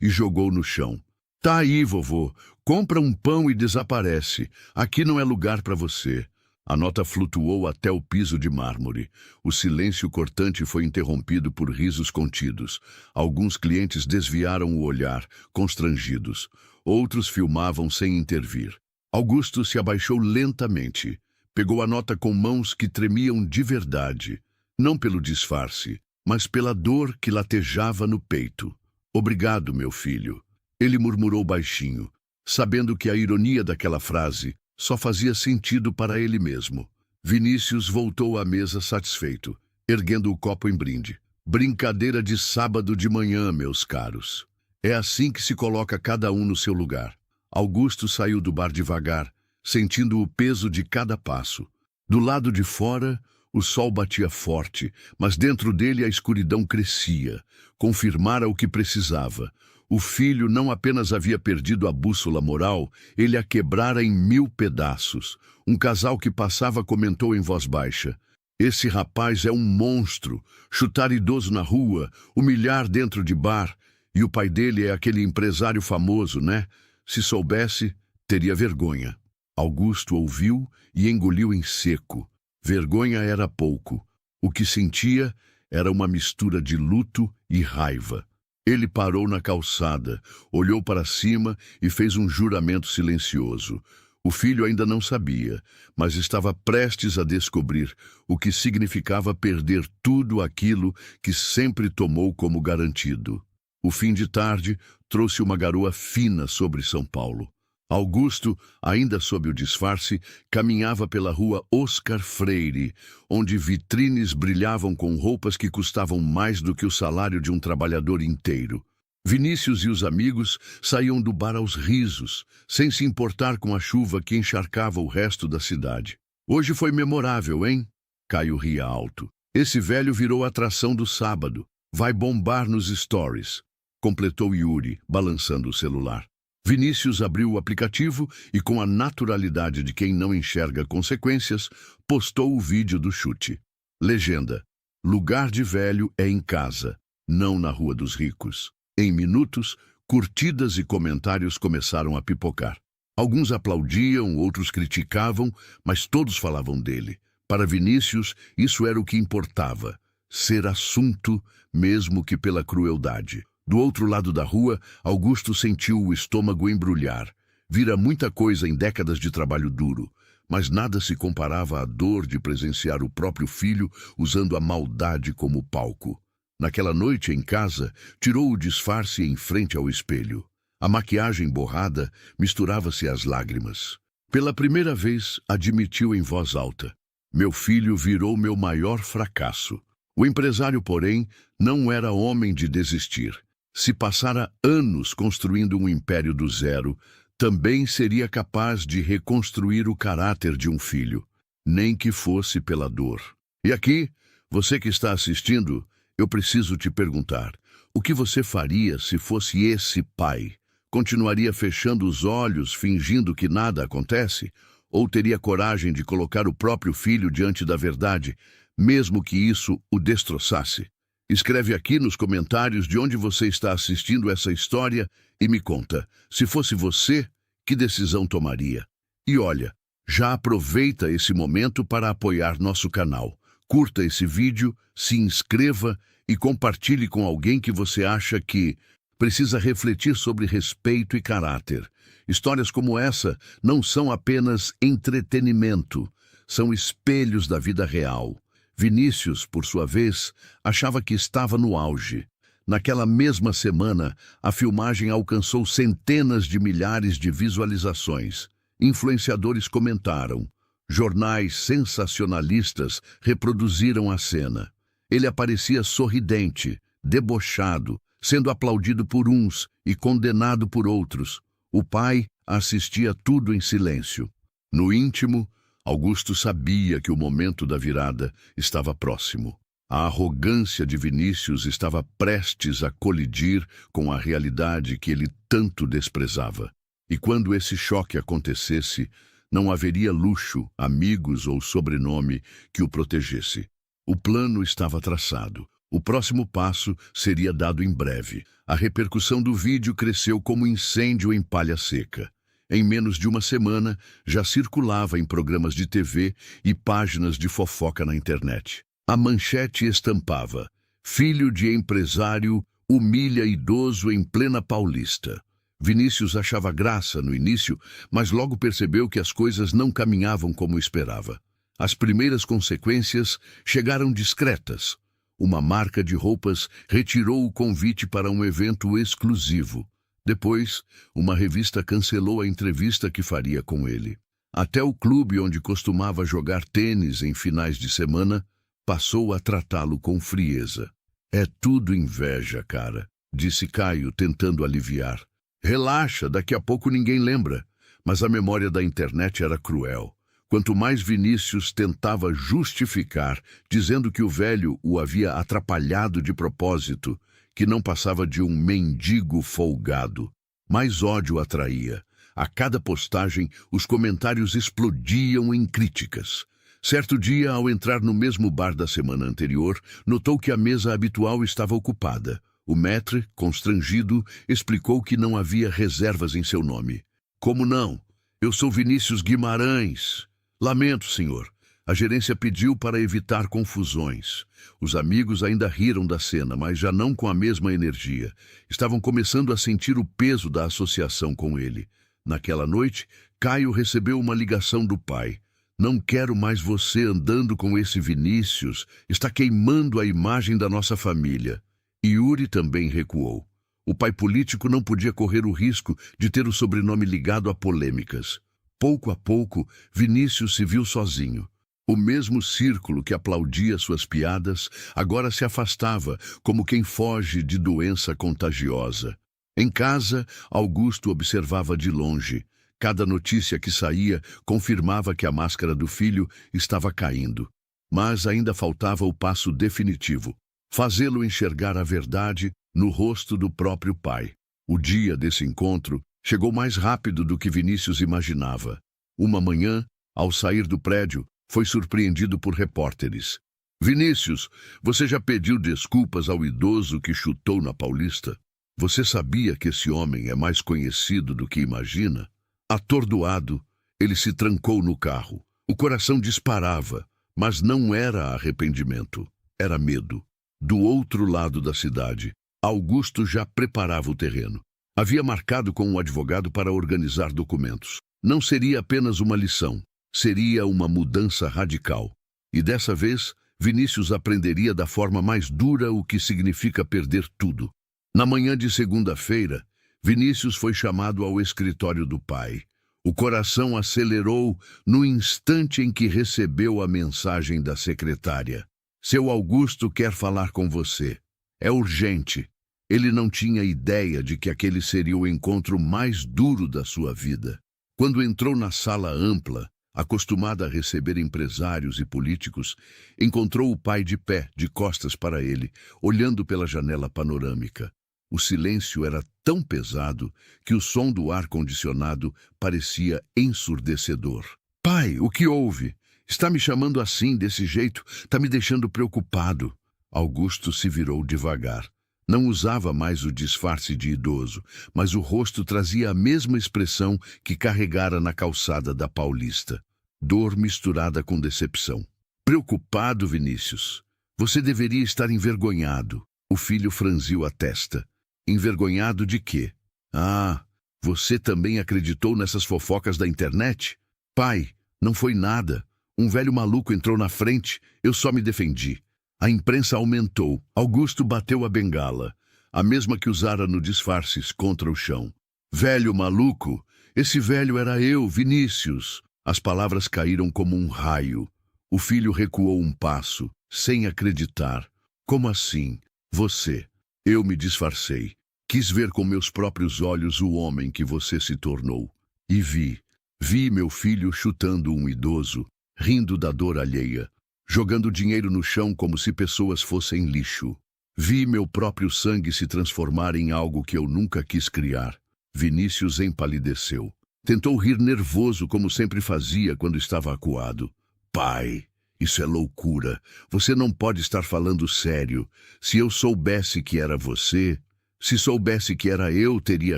e jogou no chão. Tá aí, vovô. Compra um pão e desaparece. Aqui não é lugar para você. A nota flutuou até o piso de mármore. O silêncio cortante foi interrompido por risos contidos. Alguns clientes desviaram o olhar, constrangidos. Outros filmavam sem intervir. Augusto se abaixou lentamente. Pegou a nota com mãos que tremiam de verdade. Não pelo disfarce, mas pela dor que latejava no peito. Obrigado, meu filho. Ele murmurou baixinho, sabendo que a ironia daquela frase só fazia sentido para ele mesmo. Vinícius voltou à mesa satisfeito, erguendo o copo em brinde. Brincadeira de sábado de manhã, meus caros. É assim que se coloca cada um no seu lugar. Augusto saiu do bar devagar, sentindo o peso de cada passo. Do lado de fora, o sol batia forte, mas dentro dele a escuridão crescia. Confirmara o que precisava. O filho não apenas havia perdido a bússola moral, ele a quebrara em 1000 pedaços. Um casal que passava comentou em voz baixa. Esse rapaz é um monstro. Chutar idoso na rua, humilhar dentro de bar. E o pai dele é aquele empresário famoso, né? Se soubesse, teria vergonha. Augusto ouviu e engoliu em seco. Vergonha era pouco. O que sentia era uma mistura de luto e raiva. Ele parou na calçada, olhou para cima e fez um juramento silencioso. O filho ainda não sabia, mas estava prestes a descobrir o que significava perder tudo aquilo que sempre tomou como garantido. O fim de tarde trouxe uma garoa fina sobre São Paulo. Augusto, ainda sob o disfarce, caminhava pela rua Oscar Freire, onde vitrines brilhavam com roupas que custavam mais do que o salário de um trabalhador inteiro. Vinícius e os amigos saíam do bar aos risos, sem se importar com a chuva que encharcava o resto da cidade. Hoje foi memorável, hein? Caio ria alto. Esse velho virou atração do sábado. Vai bombar nos stories, completou Yuri, balançando o celular. Vinícius abriu o aplicativo e, com a naturalidade de quem não enxerga consequências, postou o vídeo do chute. Legenda: lugar de velho é em casa, não na Rua dos Ricos. Em minutos, curtidas e comentários começaram a pipocar. Alguns aplaudiam, outros criticavam, mas todos falavam dele. Para Vinícius, isso era o que importava: ser assunto, mesmo que pela crueldade. Do outro lado da rua, Augusto sentiu o estômago embrulhar. Vira muita coisa em décadas de trabalho duro, mas nada se comparava à dor de presenciar o próprio filho usando a maldade como palco. Naquela noite em casa, tirou o disfarce em frente ao espelho. A maquiagem borrada misturava-se às lágrimas. Pela primeira vez, admitiu em voz alta: meu filho virou meu maior fracasso. O empresário, porém, não era homem de desistir. Se passara anos construindo um império do zero, também seria capaz de reconstruir o caráter de um filho, nem que fosse pela dor. E aqui, você que está assistindo, eu preciso te perguntar: o que você faria se fosse esse pai? Continuaria fechando os olhos, fingindo que nada acontece? Ou teria coragem de colocar o próprio filho diante da verdade, mesmo que isso o destroçasse? Escreve aqui nos comentários de onde você está assistindo essa história e me conta, se fosse você, que decisão tomaria? E olha, já aproveita esse momento para apoiar nosso canal. Curta esse vídeo, se inscreva e compartilhe com alguém que você acha que precisa refletir sobre respeito e caráter. Histórias como essa não são apenas entretenimento, são espelhos da vida real. Vinícius, por sua vez, achava que estava no auge. Naquela mesma semana, a filmagem alcançou centenas de milhares de visualizações. Influenciadores comentaram. Jornais sensacionalistas reproduziram a cena. Ele aparecia sorridente, debochado, sendo aplaudido por uns e condenado por outros. O pai assistia tudo em silêncio. No íntimo, Augusto sabia que o momento da virada estava próximo. A arrogância de Vinícius estava prestes a colidir com a realidade que ele tanto desprezava. E quando esse choque acontecesse, não haveria luxo, amigos ou sobrenome que o protegesse. O plano estava traçado. O próximo passo seria dado em breve. A repercussão do vídeo cresceu como incêndio em palha seca. Em menos de uma semana, já circulava em programas de TV e páginas de fofoca na internet. A manchete estampava: filho de empresário humilha idoso em plena Paulista. Vinícius achava graça no início, mas logo percebeu que as coisas não caminhavam como esperava. As primeiras consequências chegaram discretas. Uma marca de roupas retirou o convite para um evento exclusivo. Depois, uma revista cancelou a entrevista que faria com ele. Até o clube onde costumava jogar tênis em finais de semana passou a tratá-lo com frieza. É tudo inveja, cara, disse Caio, tentando aliviar. Relaxa, daqui a pouco ninguém lembra. Mas a memória da internet era cruel. Quanto mais Vinícius tentava justificar, dizendo que o velho o havia atrapalhado de propósito, que não passava de um mendigo folgado, mais ódio atraía. A cada postagem, os comentários explodiam em críticas. Certo dia, ao entrar no mesmo bar da semana anterior, notou que a mesa habitual estava ocupada. O maître, constrangido, explicou que não havia reservas em seu nome. Como não? Eu sou Vinícius Guimarães. Lamento, senhor. A gerência pediu para evitar confusões. Os amigos ainda riram da cena, mas já não com a mesma energia. Estavam começando a sentir o peso da associação com ele. Naquela noite, Caio recebeu uma ligação do pai. Não quero mais você andando com esse Vinícius. Está queimando a imagem da nossa família. Yuri também recuou. O pai político não podia correr o risco de ter o sobrenome ligado a polêmicas. Pouco a pouco, Vinícius se viu sozinho. O mesmo círculo que aplaudia suas piadas agora se afastava, como quem foge de doença contagiosa. Em casa, Augusto observava de longe. Cada notícia que saía confirmava que a máscara do filho estava caindo. Mas ainda faltava o passo definitivo: fazê-lo enxergar a verdade no rosto do próprio pai. O dia desse encontro chegou mais rápido do que Vinícius imaginava. Uma manhã, ao sair do prédio, foi surpreendido por repórteres. Vinícius, você já pediu desculpas ao idoso que chutou na Paulista? Você sabia que esse homem é mais conhecido do que imagina? Atordoado, ele se trancou no carro. O coração disparava, mas não era arrependimento, era medo. Do outro lado da cidade, Augusto já preparava o terreno. Havia marcado com um advogado para organizar documentos. Não seria apenas uma lição, seria uma mudança radical. E dessa vez, Vinícius aprenderia da forma mais dura o que significa perder tudo. Na manhã de segunda-feira, Vinícius foi chamado ao escritório do pai. O coração acelerou no instante em que recebeu a mensagem da secretária. Seu Augusto quer falar com você. É urgente. Ele não tinha ideia de que aquele seria o encontro mais duro da sua vida. Quando entrou na sala ampla, acostumada a receber empresários e políticos, encontrou o pai de pé, de costas para ele, olhando pela janela panorâmica. O silêncio era tão pesado que o som do ar-condicionado parecia ensurdecedor. Pai, o que houve? Está me chamando assim, desse jeito? Está me deixando preocupado. Augusto se virou devagar. Não usava mais o disfarce de idoso, mas o rosto trazia a mesma expressão que carregara na calçada da Paulista. Dor misturada com decepção. Preocupado, Vinícius. Você deveria estar envergonhado. O filho franziu a testa. Envergonhado de quê? Ah, você também acreditou nessas fofocas da internet? Pai, não foi nada. Um velho maluco entrou na frente, eu só me defendi. A imprensa aumentou. Augusto bateu a bengala, a mesma que usara no disfarces, contra o chão. Velho maluco? Esse velho era eu, Vinícius. As palavras caíram como um raio. O filho recuou um passo, sem acreditar. Como assim? Você? Eu me disfarcei. Quis ver com meus próprios olhos o homem que você se tornou. E vi meu filho chutando um idoso, rindo da dor alheia, jogando dinheiro no chão como se pessoas fossem lixo. Vi meu próprio sangue se transformar em algo que eu nunca quis criar. Vinícius empalideceu. Tentou rir nervoso, como sempre fazia quando estava acuado. Pai, isso é loucura. Você não pode estar falando sério. Se eu soubesse que era você, se soubesse que era eu, teria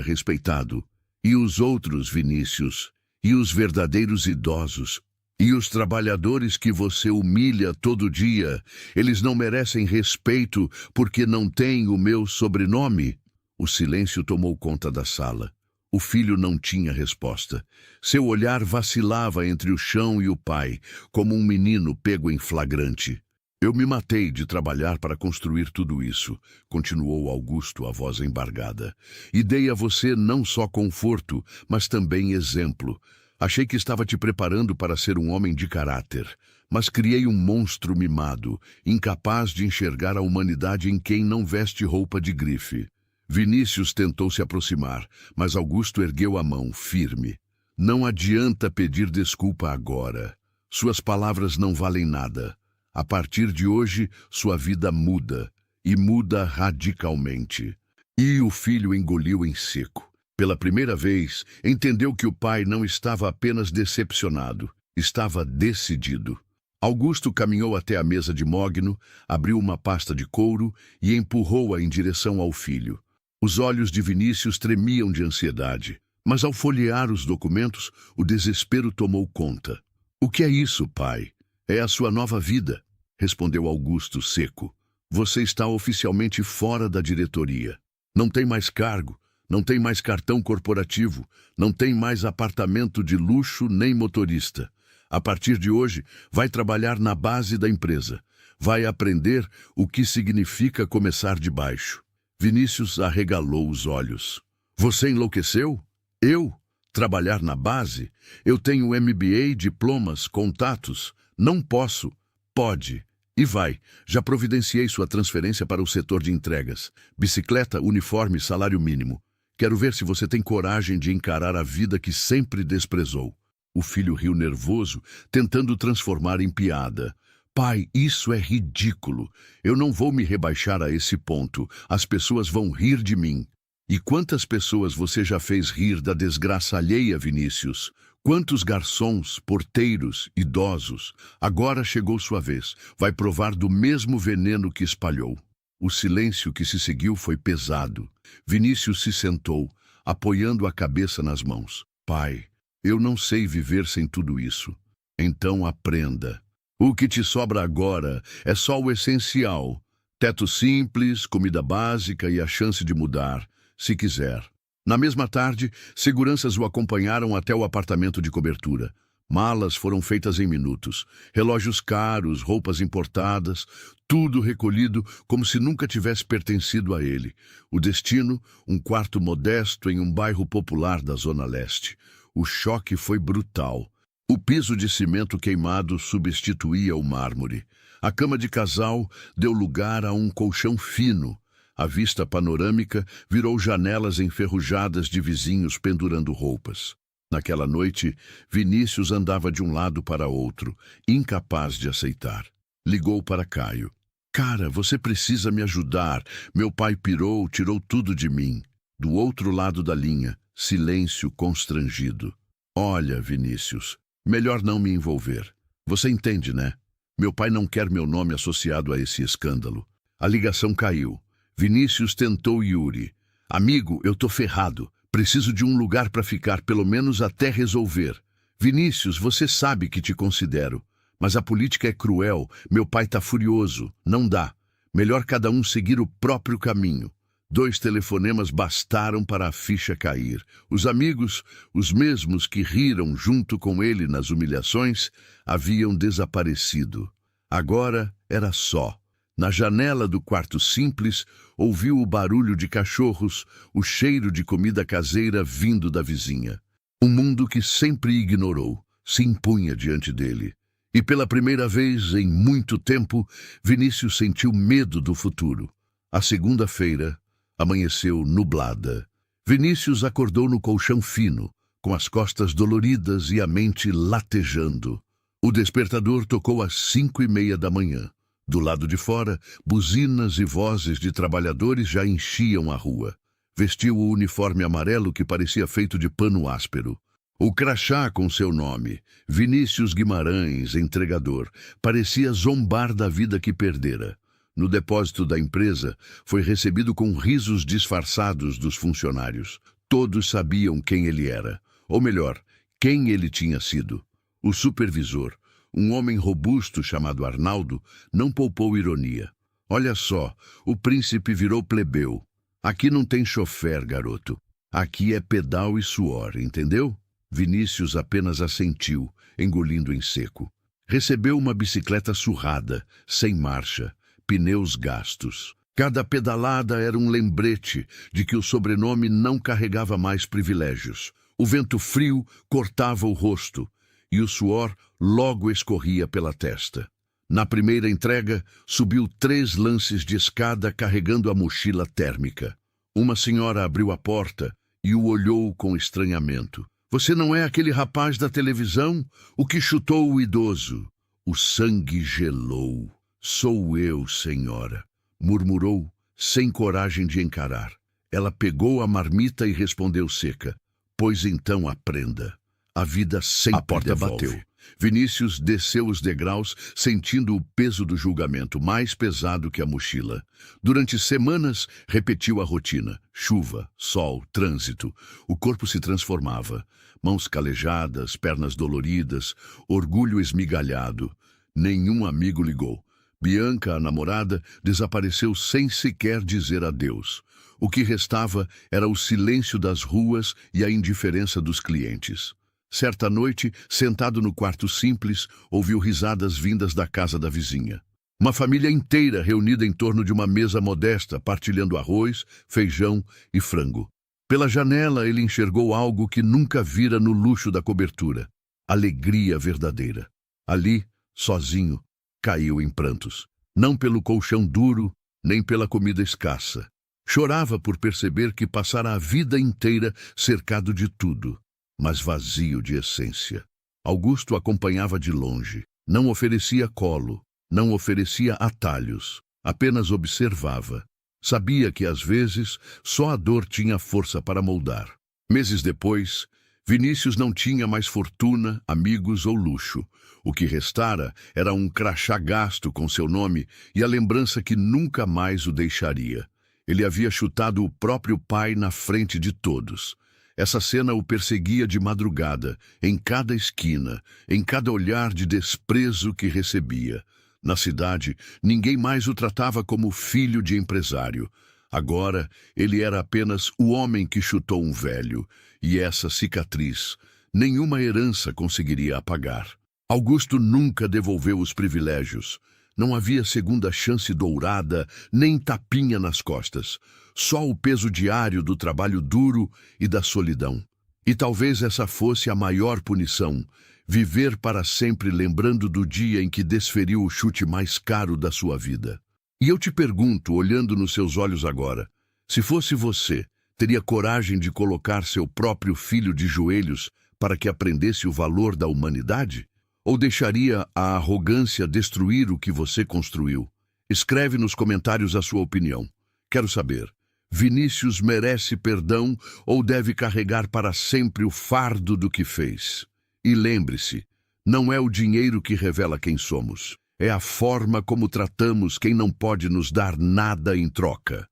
respeitado. E os outros, Vinícius? E os verdadeiros idosos? E os trabalhadores que você humilha todo dia? Eles não merecem respeito porque não têm o meu sobrenome? O silêncio tomou conta da sala. O filho não tinha resposta. Seu olhar vacilava entre o chão e o pai, como um menino pego em flagrante. Eu me matei de trabalhar para construir tudo isso, continuou Augusto, a voz embargada. E dei a você não só conforto, mas também exemplo. Achei que estava te preparando para ser um homem de caráter, mas criei um monstro mimado, incapaz de enxergar a humanidade em quem não veste roupa de grife. Vinícius tentou se aproximar, mas Augusto ergueu a mão, firme. Não adianta pedir desculpa agora. Suas palavras não valem nada. A partir de hoje, sua vida muda, e muda radicalmente. E o filho engoliu em seco. Pela primeira vez, entendeu que o pai não estava apenas decepcionado, estava decidido. Augusto caminhou até a mesa de mogno, abriu uma pasta de couro e empurrou-a em direção ao filho. Os olhos de Vinícius tremiam de ansiedade, mas ao folhear os documentos, o desespero tomou conta. O que é isso, pai? É a sua nova vida, respondeu Augusto seco. Você está oficialmente fora da diretoria. Não tem mais cargo, não tem mais cartão corporativo, não tem mais apartamento de luxo nem motorista. A partir de hoje, vai trabalhar na base da empresa. Vai aprender o que significa começar de baixo. Vinícius arregalou os olhos. Você enlouqueceu? Eu? Trabalhar na base? Eu tenho MBA, diplomas, contatos. Não posso. Pode. E vai. Já providenciei sua transferência para o setor de entregas. Bicicleta, uniforme, salário mínimo. Quero ver se você tem coragem de encarar a vida que sempre desprezou. O filho riu nervoso, tentando transformar em piada. Pai, isso é ridículo. Eu não vou me rebaixar a esse ponto. As pessoas vão rir de mim. E quantas pessoas você já fez rir da desgraça alheia, Vinícius? Quantos garçons, porteiros, idosos? Agora chegou sua vez. Vai provar do mesmo veneno que espalhou. O silêncio que se seguiu foi pesado. Vinícius se sentou, apoiando a cabeça nas mãos. Pai, eu não sei viver sem tudo isso. Então aprenda. O que te sobra agora é só o essencial. Teto simples, comida básica e a chance de mudar, se quiser. Na mesma tarde, seguranças o acompanharam até o apartamento de cobertura. Malas foram feitas em minutos. Relógios caros, roupas importadas, tudo recolhido como se nunca tivesse pertencido a ele. O destino, um quarto modesto em um bairro popular da Zona Leste. O choque foi brutal. O piso de cimento queimado substituía o mármore. A cama de casal deu lugar a um colchão fino. A vista panorâmica virou janelas enferrujadas de vizinhos pendurando roupas. Naquela noite, Vinícius andava de um lado para outro, incapaz de aceitar. Ligou para Caio. Cara, você precisa me ajudar. Meu pai pirou, tirou tudo de mim. Do outro lado da linha, silêncio constrangido. Olha, Vinícius, melhor não me envolver. Você entende, né? Meu pai não quer meu nome associado a esse escândalo. A ligação caiu. Vinícius tentou Yuri. Amigo, eu tô ferrado. Preciso de um lugar para ficar, pelo menos até resolver. Vinícius, você sabe que te considero. Mas a política é cruel. Meu pai tá furioso. Não dá. Melhor cada um seguir o próprio caminho. 2 telefonemas bastaram para a ficha cair. Os amigos, os mesmos que riram junto com ele nas humilhações, haviam desaparecido. Agora era só. Na janela do quarto simples, ouviu o barulho de cachorros, o cheiro de comida caseira vindo da vizinha. Um mundo que sempre ignorou se impunha diante dele. E pela primeira vez em muito tempo, Vinícius sentiu medo do futuro. A segunda-feira amanheceu nublada. Vinícius acordou no colchão fino, com as costas doloridas e a mente latejando. O despertador tocou às 5:30 da manhã. Do lado de fora, buzinas e vozes de trabalhadores já enchiam a rua. Vestiu o uniforme amarelo que parecia feito de pano áspero. O crachá com seu nome, Vinícius Guimarães, entregador, parecia zombar da vida que perdera. No depósito da empresa, foi recebido com risos disfarçados dos funcionários. Todos sabiam quem ele era, ou melhor, quem ele tinha sido. O supervisor, um homem robusto chamado Arnaldo, não poupou ironia. Olha só, o príncipe virou plebeu. Aqui não tem chofer, garoto. Aqui é pedal e suor, entendeu? Vinícius apenas assentiu, engolindo em seco. Recebeu uma bicicleta surrada, sem marcha, pneus gastos. Cada pedalada era um lembrete de que o sobrenome não carregava mais privilégios. O vento frio cortava o rosto, e o suor logo escorria pela testa. Na primeira entrega, subiu 3 lances de escada carregando a mochila térmica. Uma senhora abriu a porta e o olhou com estranhamento. Você não é aquele rapaz da televisão? O que chutou o idoso? O sangue gelou. Sou eu, senhora, murmurou, sem coragem de encarar. Ela pegou a marmita e respondeu seca. Pois então aprenda. A vida sempre A porta devolve. bateu. Vinícius desceu os degraus, sentindo o peso do julgamento, mais pesado que a mochila. Durante semanas, repetiu a rotina. Chuva, sol, trânsito. O corpo se transformava. Mãos calejadas, pernas doloridas, orgulho esmigalhado. Nenhum amigo ligou. Bianca, a namorada, desapareceu sem sequer dizer adeus. O que restava era o silêncio das ruas e a indiferença dos clientes. Certa noite, sentado no quarto simples, ouviu risadas vindas da casa da vizinha. Uma família inteira reunida em torno de uma mesa modesta, partilhando arroz, feijão e frango. Pela janela, ele enxergou algo que nunca vira no luxo da cobertura. Alegria verdadeira. Ali, sozinho, caiu em prantos. Não pelo colchão duro, nem pela comida escassa. Chorava por perceber que passara a vida inteira cercado de tudo, mas vazio de essência. Augusto acompanhava de longe. Não oferecia colo, não oferecia atalhos, apenas observava. Sabia que, às vezes, só a dor tinha força para moldar. Meses depois, Vinícius não tinha mais fortuna, amigos ou luxo. O que restara era um crachá gasto com seu nome e a lembrança que nunca mais o deixaria. Ele havia chutado o próprio pai na frente de todos. Essa cena o perseguia de madrugada, em cada esquina, em cada olhar de desprezo que recebia. Na cidade, ninguém mais o tratava como filho de empresário. Agora, ele era apenas o homem que chutou um velho, e essa cicatriz, nenhuma herança conseguiria apagar. Augusto nunca devolveu os privilégios. Não havia segunda chance dourada, nem tapinha nas costas. Só o peso diário do trabalho duro e da solidão. E talvez essa fosse a maior punição, viver para sempre lembrando do dia em que desferiu o chute mais caro da sua vida. E eu te pergunto, olhando nos seus olhos agora, se fosse você, teria coragem de colocar seu próprio filho de joelhos para que aprendesse o valor da humanidade? Ou deixaria a arrogância destruir o que você construiu? Escreve nos comentários a sua opinião. Quero saber, Vinícius merece perdão ou deve carregar para sempre o fardo do que fez? E lembre-se, não é o dinheiro que revela quem somos. É a forma como tratamos quem não pode nos dar nada em troca.